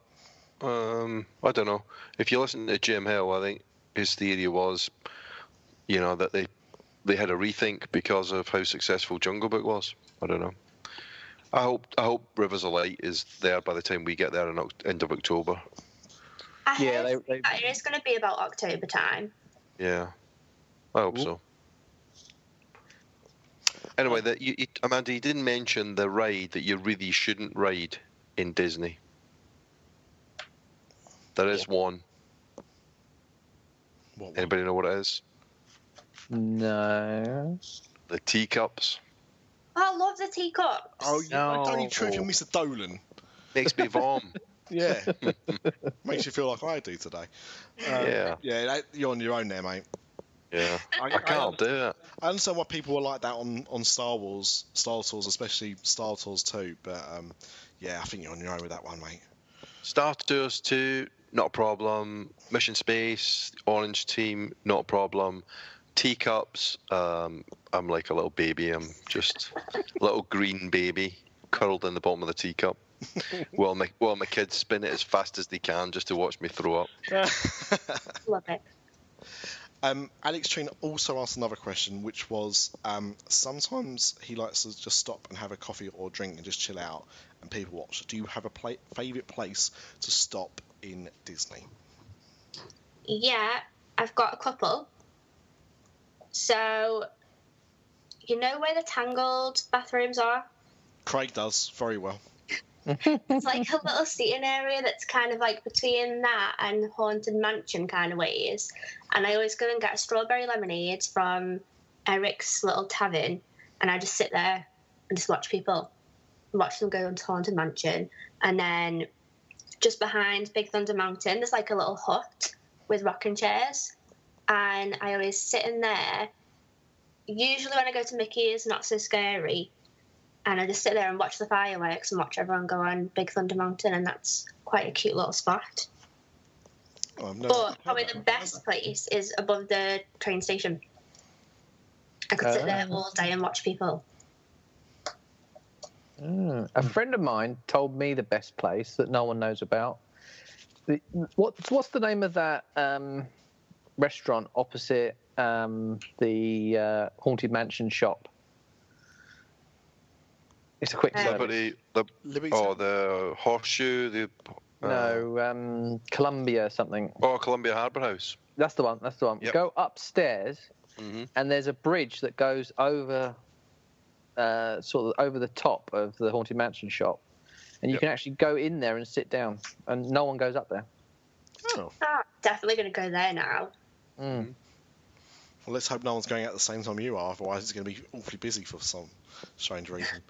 I don't know. If you listen to Jim Hill, I think his theory was, that they had a rethink because of how successful Jungle Book was. I don't know. I hope Rivers of Light is there by the time we get there in end of October. I heard that it is going to be about October time. Yeah, I hope so. Anyway, Amanda, you didn't mention the ride that you really shouldn't ride in Disney. There is one. Anybody know what it is? No. The teacups. Oh, I love the teacups. Oh, yeah. Don't you trip, you're Mr. Dolan. Makes me vom. Yeah. Makes you feel like I do today. Yeah, you're on your own there, mate. Yeah. I can't do it. I understand why people were like that on Star Wars, Star Tours, especially Star Tours 2, but I think you're on your own with that one, mate. Star Tours 2, not a problem. Mission Space, Orange Team, not a problem. Teacups, I'm like a little baby. I'm just a little green baby curled in the bottom of the teacup. while my kids spin it as fast as they can just to watch me throw up. Love it. Alex Trina also asked another question, which was sometimes he likes to just stop and have a coffee or drink and just chill out and people watch. Do you have a favourite place to stop in Disney? Yeah, I've got a couple. So, you know where the Tangled bathrooms are? Craig does very well. It's like a little seating area that's kind of like between that and Haunted Mansion kind of ways. And I always go and get a strawberry lemonade from Eric's little tavern, and I just sit there and just watch them go into Haunted Mansion. And then just behind Big Thunder Mountain, there's like a little hut with rocking chairs. And I always sit in there. Usually when I go to Mickey's, not so scary. And I just sit there and watch the fireworks and watch everyone go on Big Thunder Mountain, and that's quite a cute little spot. But probably the best place is above the train station. I could sit there all day and watch people. A friend of mine told me the best place that no one knows about. What's the name of that restaurant opposite the Haunted Mansion shop? It's a quick service. The Horseshoe, Columbia something. Oh, Columbia Harbour House. That's the one. Yep. Go upstairs, and there's a bridge that goes over, sort of over the top of the Haunted Mansion shop, and you can actually go in there and sit down, and no one goes up there. Oh. Definitely going to go there now. Well, let's hope no one's going out at the same time you are, otherwise it's going to be awfully busy for some strange reason.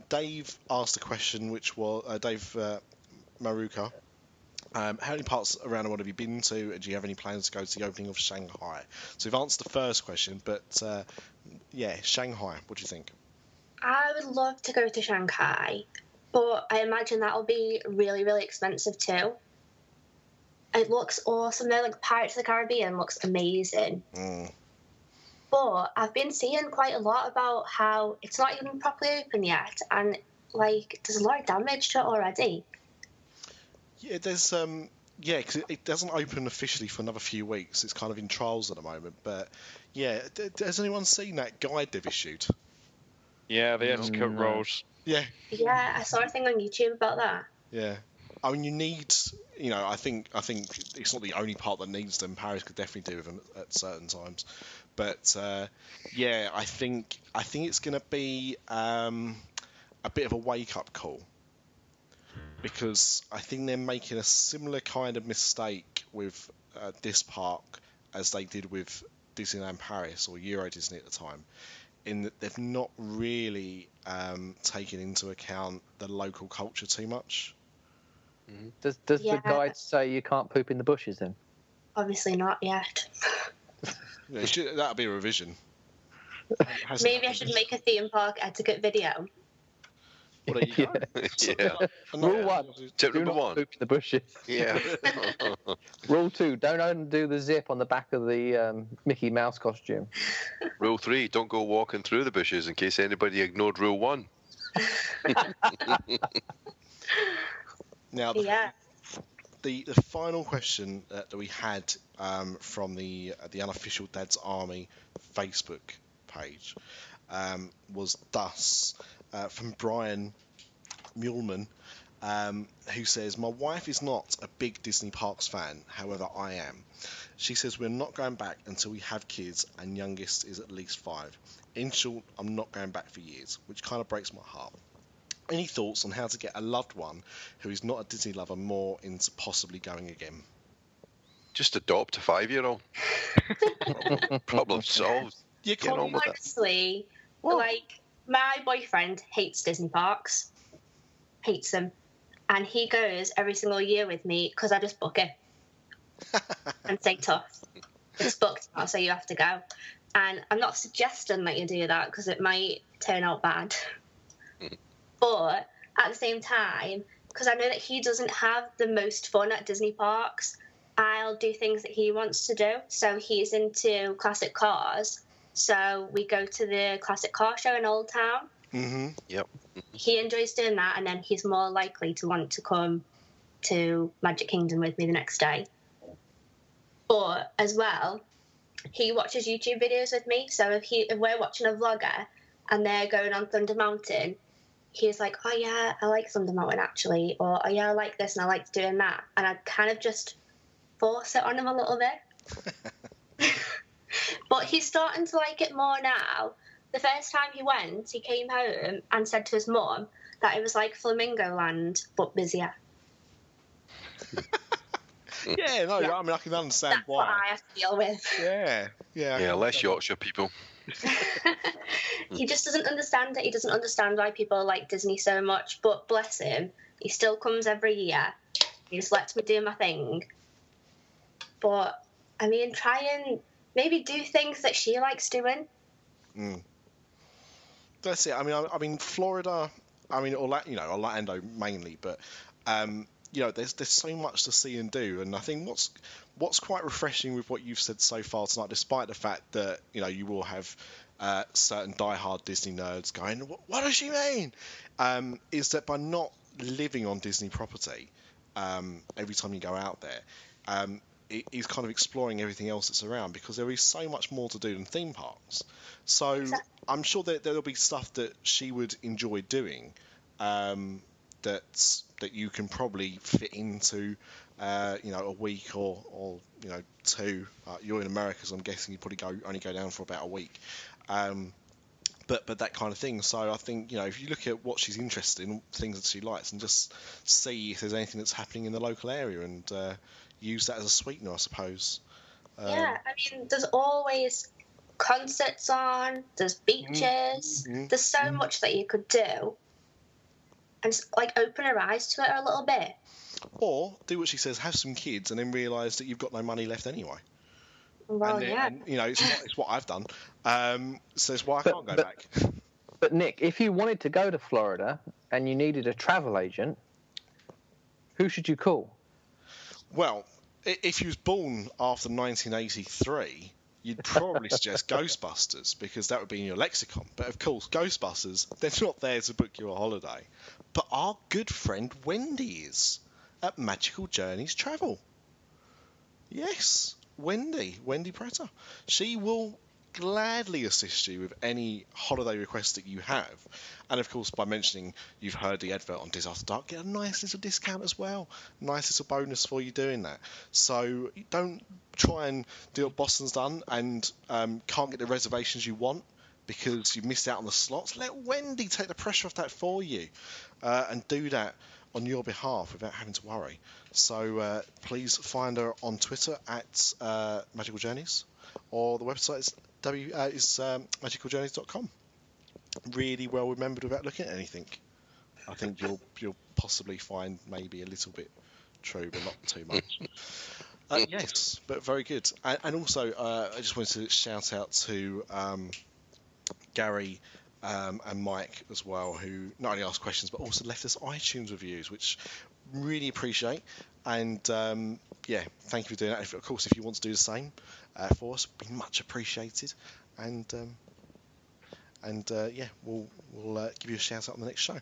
Dave asked a question, which was Dave Maruka. How many parts around the world have you been to, and do you have any plans to go to the opening of Shanghai? So we've answered the first question, but Shanghai, what do you think? I would love to go to Shanghai, but I imagine that'll be really, really expensive too. It looks awesome though, like Pirates of the Caribbean looks amazing. But I've been seeing quite a lot about how it's not even properly open yet, and like there's a lot of damage to it already. Yeah, there's because it doesn't open officially for another few weeks. It's kind of in trials at the moment. But yeah, has anyone seen that guide they've issued? Yeah, the etiquette rules. Yeah. Yeah, I saw a thing on YouTube about that. Yeah. I mean, you need, I think it's not the only part that needs them. Paris could definitely do with them at certain times. But, I think it's going to be a bit of a wake-up call. Because I think they're making a similar kind of mistake with this park as they did with Disneyland Paris or Euro Disney at the time, in that they've not really taken into account the local culture too much. Does the guide say you can't poop in the bushes then? Obviously not yet. That'll be a revision. Maybe I should make a theme park etiquette video. Well, there you go. Yeah. Rule 1, Tip do number not 1. poop in the bushes. Yeah. Rule 2, don't undo the zip on the back of the Mickey Mouse costume. Rule 3, don't go walking through the bushes in case anybody ignored Rule 1. Now, the final question that we had from the Unofficial Dad's Army Facebook page was thus from Brian Muleman, who says, my wife is not a big Disney Parks fan, however I am. She says we're not going back until we have kids and youngest is at least 5. In short, I'm not going back for years, which kind of breaks my heart. Any thoughts on how to get a loved one who is not a Disney lover more into possibly going again? Just adopt a 5-year-old. Problem solved. You Get on with it. Honestly, like, my boyfriend hates Disney parks. Hates them. And he goes every single year with me because I just book it. And say tough. It's booked now, so you have to go. And I'm not suggesting that you do that because it might turn out bad. But at the same time, because I know that he doesn't have the most fun at Disney parks, I'll do things that he wants to do. So he's into classic cars. So we go to the classic car show in Old Town. Mm-hmm. Yep. He enjoys doing that, and then he's more likely to want to come to Magic Kingdom with me the next day. But as well, he watches YouTube videos with me. So if we're watching a vlogger and they're going on Thunder Mountain, he's like, oh yeah, I like Thunder Mountain actually, or oh yeah, I like this and I like doing that, and I kind of just force it on him a little bit. But he's starting to like it more now. The first time he went, he came home and said to his mum that it was like Flamingo Land, but busier. Yeah, no, I mean, I can understand That's why. what I have to deal with. Yeah, less Yorkshire people. He just doesn't understand it. He doesn't understand why people like Disney so much, but bless him, he still comes every year. He just lets me do my thing. But, I mean, try and maybe do things that she likes doing. That's it. I mean, Florida. I mean, Orlando mainly, but there's so much to see and do. And I think what's quite refreshing with what you've said so far tonight, despite the fact that you will have certain diehard Disney nerds going, "What does she mean?" Is that by not living on Disney property every time you go out there, it is kind of exploring everything else that's around, because there is so much more to do than theme parks. So exactly. I'm sure that there'll be stuff that she would enjoy doing that you can probably fit into a week or 2. You're in America, so I'm guessing you probably only go down for about a week. But that kind of thing. So I think if you look at what she's interested in, things that she likes, and just see if there's anything that's happening in the local area, and use that as a sweetener, I suppose. Yeah, I mean, there's always concerts on. There's beaches. There's so much that you could do, and just open her eyes to it a little bit. Or do what she says: have some kids, and then realise that you've got no money left anyway. Well, and it's what I've done. So it's why I can't go back. But Nick, if you wanted to go to Florida and you needed a travel agent, who should you call? Well, if you was born after 1983, you'd probably suggest Ghostbusters, because that would be in your lexicon. But of course, Ghostbusters, they're not there to book you a holiday. But our good friend Wendy is at Magical Journeys Travel. Yes. Wendy Pretter. She will gladly assist you with any holiday requests that you have. And of course, by mentioning you've heard the advert on Dis After Dark, get a nice little discount as well. Nice little bonus for you doing that. So don't try and do what Boston's done and can't get the reservations you want because you've missed out on the slots. Let Wendy take the pressure off that for you and do that on your behalf without having to worry. So please find her on Twitter at Magical Journeys, or the website is magicaljourneys.com. Really well remembered without looking at anything. I think you'll possibly find maybe a little bit true, but not too much. Yes, but very good. And also, I just wanted to shout out to Gary and Mike as well, who not only asked questions but also left us iTunes reviews, which really appreciate. And yeah, thank you for doing that. Of course, if you want to do the same for us, be much appreciated. And yeah, we'll give you a shout out on the next show.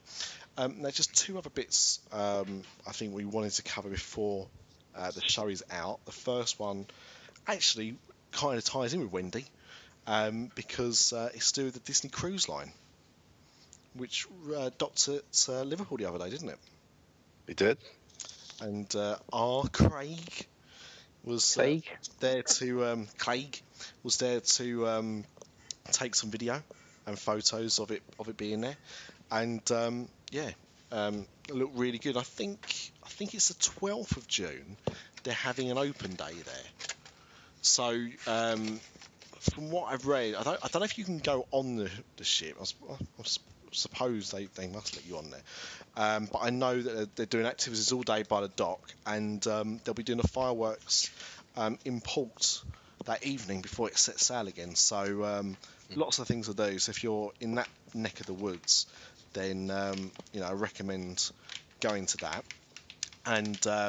Now, just two other bits I think we wanted to cover before the show is out. The first one actually kind of ties in with Wendy because it's to do with the Disney Cruise Line, which docked at Liverpool the other day, didn't it? It did. And R. Craig was there to take some video and photos of it being there, and it looked really good. I think it's the 12th of June. They're having an open day there. So from what I've read, I don't know if you can go on the ship. I suppose they must let you on there. But I know that they're doing activities all day by the dock, and they'll be doing the fireworks in port that evening before it sets sail again. So lots of things to do. So if you're in that neck of the woods, then I recommend going to that. And so I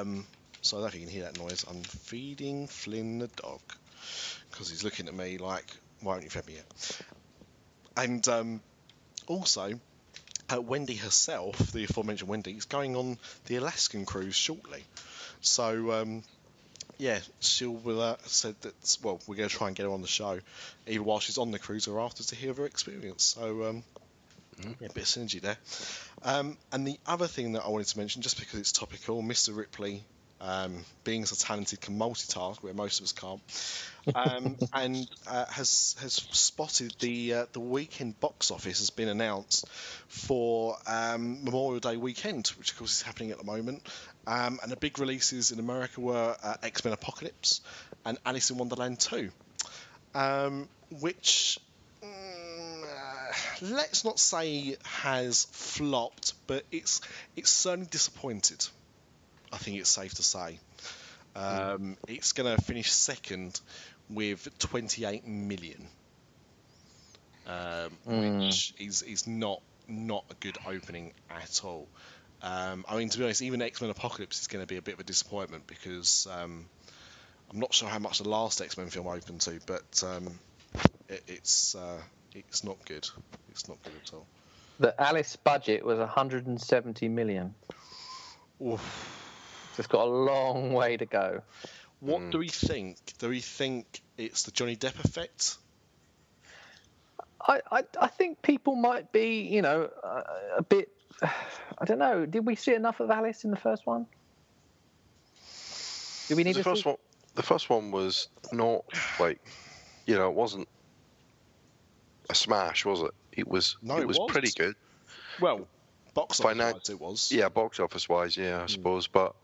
don't know if you can hear that noise. I'm feeding Flynn the dog because he's looking at me like, why haven't you fed me yet? And also, Wendy herself, the aforementioned Wendy, is going on the Alaskan cruise shortly. So yeah, she'll said that. Well, we're going to try and get her on the show, either while she's on the cruise or after, to hear her experience. So yeah, a bit of synergy there. And the other thing that I wanted to mention, just because it's topical, Mr. Ripley, being so talented, can multitask where most of us can't, and has spotted the weekend box office has been announced for Memorial Day weekend, which of course is happening at the moment. And the big releases in America were X-Men Apocalypse and Alice in Wonderland 2, which let's not say has flopped, but it's certainly disappointed. I think it's safe to say. It's going to finish second with 28 million, which is not a good opening at all. I mean, to be honest, even X-Men Apocalypse is going to be a bit of a disappointment because I'm not sure how much the last X-Men film opened to, but it's not good. It's not good at all. The Alice budget was 170 million. Oof. So it's got a long way to go. What do we think? Do we think it's the Johnny Depp effect? I think people might be, a bit. I don't know. Did we see enough of Alice in the first one? Did we need the first one? The first one was not like, it wasn't a smash, was it? It was pretty good. Well, box office wise, it was. Yeah, box office wise, I suppose. But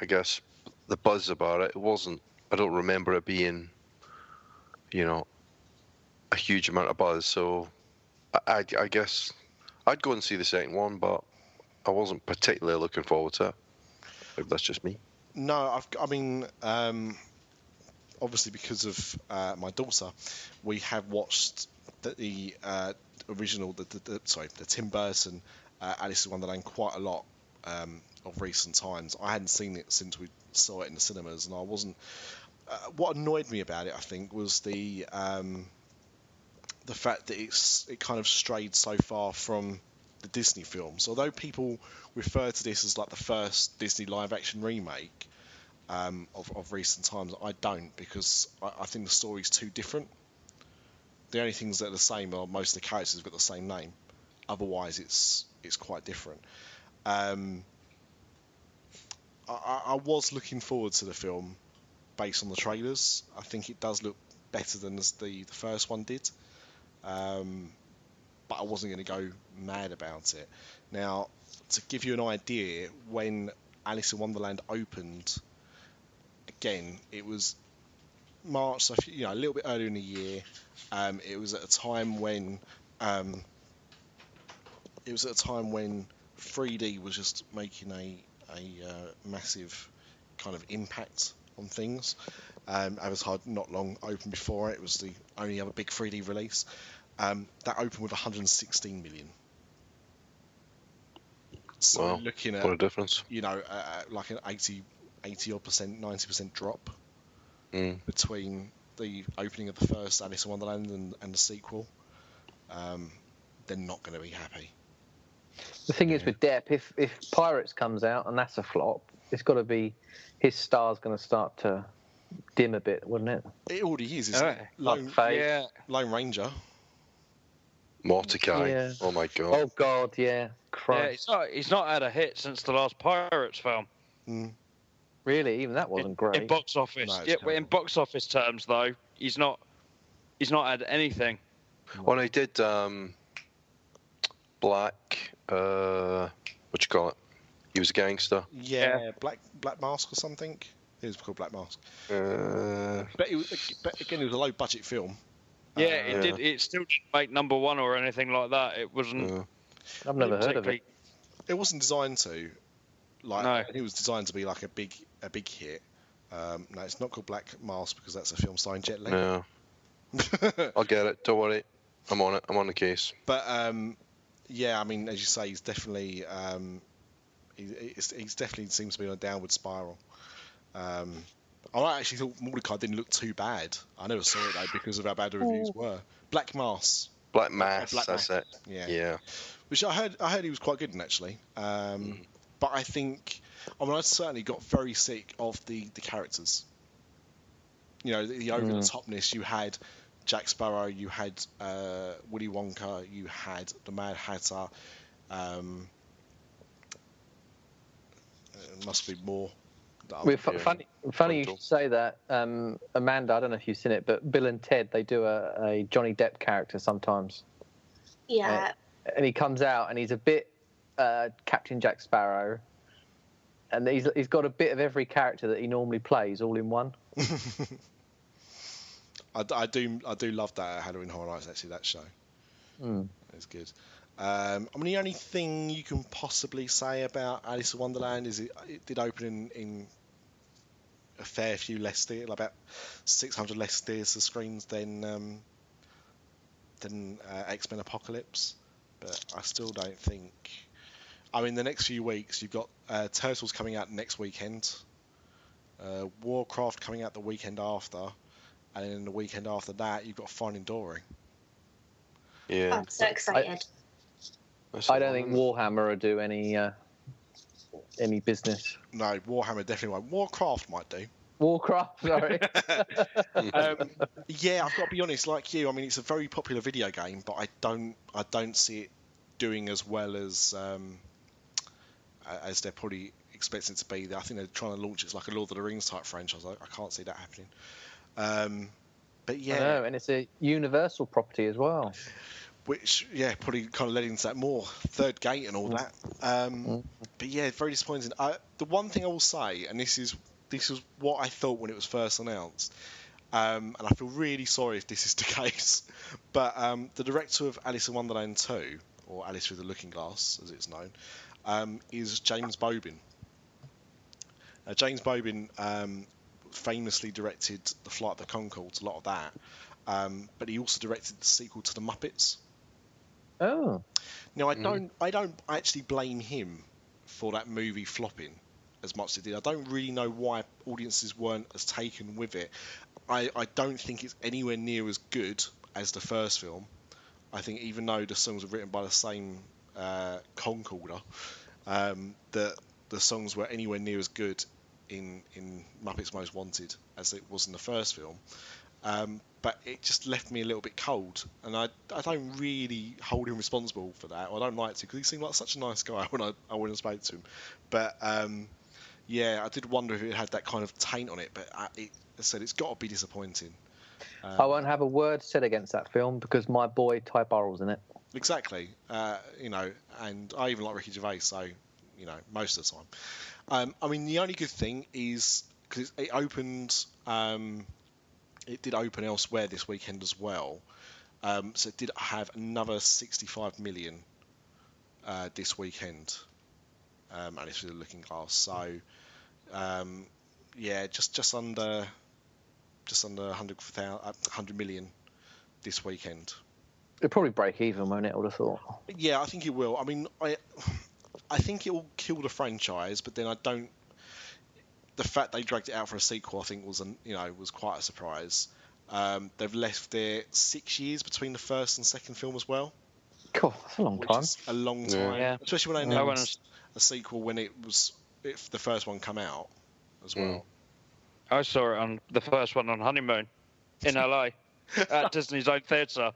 I guess the buzz about it wasn't. I don't remember it being, a huge amount of buzz. So I guess I'd go and see the second one, but I wasn't particularly looking forward to it. Maybe that's just me. No, I mean, obviously because of my daughter, we have watched the original, the Tim Burton Alice in Wonderland quite a lot of recent times. I hadn't seen it since we saw it in the cinemas, and I wasn't. What annoyed me about it, I think, was the fact that it kind of strayed so far from the Disney films. Although people refer to this as like the first Disney live-action remake of recent times, I don't, because I think the story's too different. The only things that are the same are most of the characters have got the same name. Otherwise, it's quite different. I was looking forward to the film based on the trailers. I think it does look better than the first one did. But I wasn't going to go mad about it. Now, to give you an idea, when Alice in Wonderland opened, again, it was March, so a little bit earlier in the year. It was at a time when 3D was just making a massive kind of impact on things. Avatar not long opened before it. It was the only other big 3D release. That opened with 116 million. So Wow, looking at what a difference. Like an 80 odd percent, 90% drop between the opening of the first Alice in Wonderland and the sequel. They're not going to be happy. The thing is with Depp, if Pirates comes out and that's a flop, it's got to be his star's going to start to dim a bit, wouldn't it? It already is. It's Lone Ranger. Mordecai. Yeah. Oh my god. Oh god, yeah. Christ. Yeah, he's not had a hit since the last Pirates film. Really, even that wasn't great. In box office. No, in box office terms though, he's not had anything. Well, he did Black. What you call it? He was a gangster. Yeah. Black Mask or something. It was called Black Mask. But again, it was a low budget film. It did. It still didn't make number one or anything like that. It wasn't. I've never heard of it. It wasn't designed to. No. It was designed to be like a big hit. No, it's not called Black Mask because that's a film starring Jet Li. No. I'll get it. Don't worry. I'm on it. I'm on the case. But yeah, I mean, as you say, he's definitely he's definitely seems to be on a downward spiral. I actually thought Mordecai didn't look too bad. I never saw it though because of how bad the reviews were. Black Mask. Black Mask. That's it. Yeah. Which I heard he was quite good in actually. But I think, I certainly got very sick of the characters. The over the topness. You had Jack Sparrow, you had Willy Wonka, you had the Mad Hatter. It must be more. Funny you should say that. Amanda, I don't know if you've seen it, but Bill and Ted, they do a Johnny Depp character sometimes. Yeah. And he comes out and he's a bit Captain Jack Sparrow, and he's got a bit of every character that he normally plays all in one. I do love that Halloween Horror Nights, actually, that show. It's good. The only thing you can possibly say about Alice in Wonderland is it did open in a fair few less theatres, about 600 less theatre screens than X-Men Apocalypse. But I still don't think... the next few weeks, you've got Turtles coming out next weekend, Warcraft coming out the weekend after, and then the weekend after that, you've got Finding Dory. Yeah. I'm so excited. I don't think Warhammer will do any business. No, Warhammer definitely won't. Warcraft might do. Warcraft, sorry. Yeah, I've got to be honest. Like you, it's a very popular video game, but I don't see it doing as well as they're probably expecting it to be. I think they're trying to launch it as like a Lord of the Rings type franchise. I can't see that happening. But yeah, I know, and it's a Universal property as well. Which, probably kind of led into that more Third Gate and all that. But yeah, very disappointing. The one thing I will say, and this is what I thought when it was first announced, and I feel really sorry if this is the case, but the director of Alice in Wonderland 2, or Alice Through the Looking Glass, as it's known, is James Bobin. James Bobin famously directed The Flight of the Conchords, a lot of that, but he also directed the sequel to The Muppets. Oh. Now, I don't actually blame him for that movie flopping as much as it did. I don't really know why audiences weren't as taken with it. I don't think it's anywhere near as good as the first film. I think even though the songs were written by the same concorder, that the songs were anywhere near as good in Muppets Most Wanted as it was in the first film. But it just left me a little bit cold, and I don't really hold him responsible for that. I don't like to, because he seemed like such a nice guy when I went and spoke to him. But yeah, I did wonder if it had that kind of taint on it. But as I said, it's got to be disappointing. I won't have a word said against that film because my boy Ty Burrell's in it. Exactly, and I even like Ricky Gervais, so most of the time. The only good thing is because it opened. It did open elsewhere this weekend as well, so it did have another 65 million this weekend. Alice Through the Looking Glass. So yeah, just under 100 million this weekend. It'll probably break even, won't it? I would have thought. Yeah, I think it will. I mean, I think it will kill the franchise, but then I don't. The fact they dragged it out for a sequel, I think, was quite a surprise. They've left there 6 years between the first and second film as well. God, that's a long which time. Is a long time, Yeah. Especially when they announced a sequel when if the first one come out as well. I saw it on the first one on honeymoon in LA at Disney's own theatre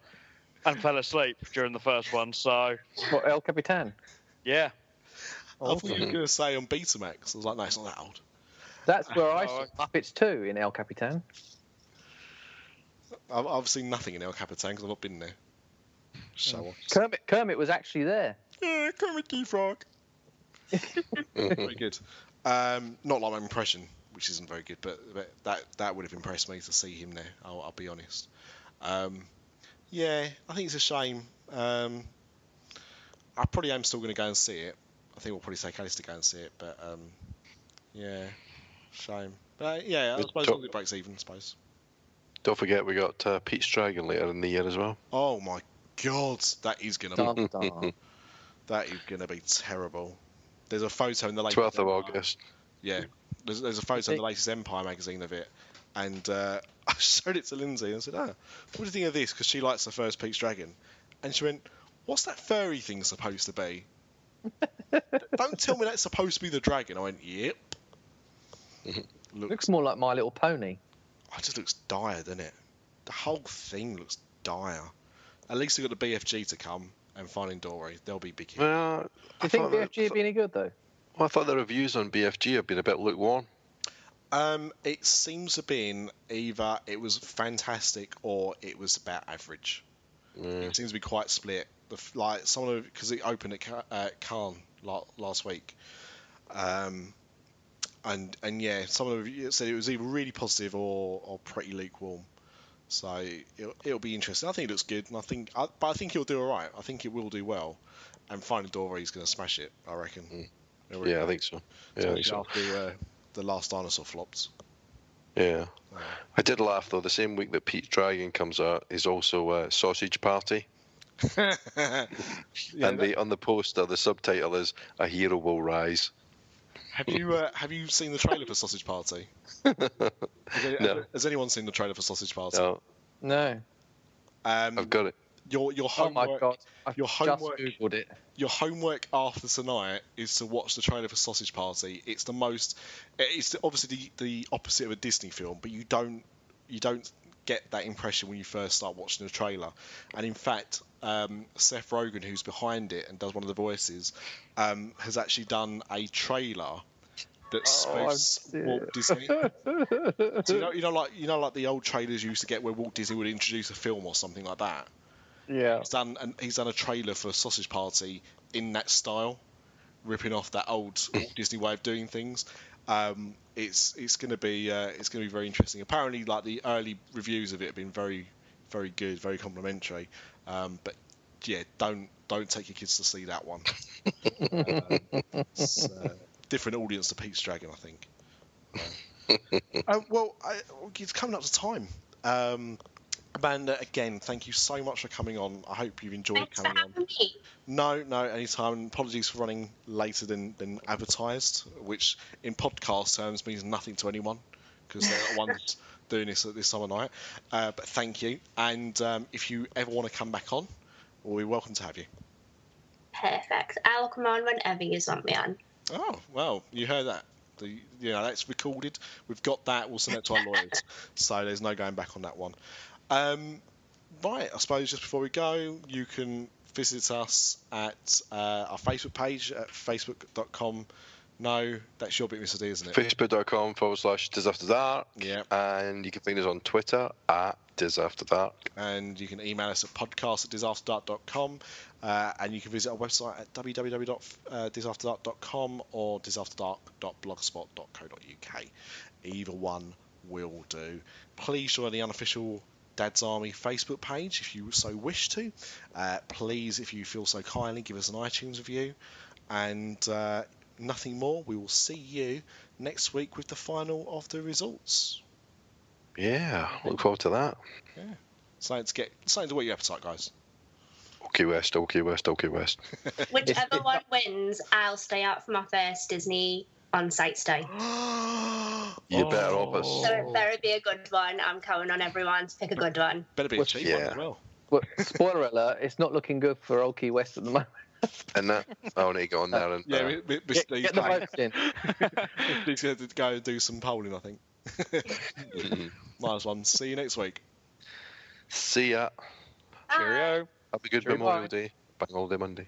and fell asleep during the first one. So What, El Capitan? yeah, I thought you were going to say on Betamax. I was like, no, it's not that old. That's where I saw Muppets 2 in El Capitan. I've seen nothing in El Capitan because I've not been there. Show off. Kermit was actually there. Yeah, Kermit the Frog. Very good. Not like my impression, which isn't very good, but that would have impressed me to see him there. I'll be honest. Yeah, I think it's a shame. I probably am still going to go and see it. I think we'll probably take Alice to go and see it, but yeah, shame. But yeah, I suppose it breaks even. I suppose. Don't forget, we got Pete's Dragon later in the year as well. Oh my God, that is going to be terrible. There's a photo in the latest 12th of August. Yeah, there's a photo in the latest Empire magazine of it, and I showed it to Lindsay and I said, what do you think of this? Because she likes the first Pete's Dragon. And she went, what's that furry thing supposed to be? Don't tell me that's supposed to be the dragon. I went, yep. Looks more like My Little Pony. It just looks dire, doesn't it? The whole thing looks dire. At least they've got the BFG to come and Finding Dory. They'll be big hit. Do you think BFG would be any good, though? Well, I thought the reviews on BFG have been a bit lukewarm. It seems to have been either it was fantastic or it was about average. It seems to be quite split. Because it opened at Cannes last week, and yeah, some of them said it was either really positive or pretty lukewarm. So it'll be interesting. I think it looks good, and I think it'll do all right. I think it will do well, and Finding Dory is going to smash it. I reckon. Yeah, I think so. Yeah, I think so. After the Last Dinosaur flopped. Yeah. I did laugh though. The same week that Pete's Dragon comes out is also Sausage Party. And on the poster, the subtitle is "A Hero Will Rise." Have you seen the trailer for Sausage Party? No. Has anyone seen the trailer for Sausage Party? No. I've got it. Your homework. Oh my God! I've just googled it. Your homework after tonight is to watch the trailer for Sausage Party. It's obviously the opposite of a Disney film, but you don't get that impression when you first start watching the trailer. And in fact, Seth Rogen, who's behind it and does one of the voices, has actually done a trailer that spoofs Walt Disney. So like the old trailers you used to get where Walt Disney would introduce a film or something like that. Yeah. He's done a trailer for Sausage Party in that style, ripping off that old Walt Disney way of doing things. It's going to be very interesting. Apparently, like the early reviews of it have been very, very good, very complimentary. But yeah, don't take your kids to see that one. It's different audience to Pete's Dragon, I think. It's coming up to time. Amanda, again, thank you so much for coming on. I hope you've enjoyed coming on. Me. No, anytime. Apologies for running later than advertised, which in podcast terms means nothing to anyone because they're the ones doing this at this time of night. But thank you. And if you ever want to come back on, we're welcome to have you. Perfect. I'll come on whenever you want me on. Oh, well, you heard that. That's recorded. We've got that. We'll send that to our lawyers. So there's no going back on that one. Right, I suppose just before we go, you can visit us at our Facebook page at facebook.com. No, that's your bit, Mr. D, isn't it? Facebook.com/Dis After Dark. Yeah. And you can find us on Twitter at Dis After Dark. And you can email us at podcast@disafterdark.com. And you can visit our website at www.disafterdark.com or disafterdark.blogspot.co.uk. Either one will do. Please join the unofficial Dad's Army Facebook page if you so wish to. Please, if you feel so kindly, give us an iTunes review. And nothing more. We will see you next week with the final of the results. Yeah, look forward to that. Yeah. Something to whet your appetite, guys. Okay, West. Whichever one wins, I'll stay out for my first Disney on-site stay. You better off us. So it better be a good one. I'm counting on everyone to pick a good one. Better be a cheap one as well. Well, spoiler alert, it's not looking good for Old Key West at the moment. And that, I need to go on there and... get the votes in. He's going to go and do some polling, I think. Nice one. See you next week. See ya. Cheerio. Have a good Memorial Day. Bank Holiday Monday.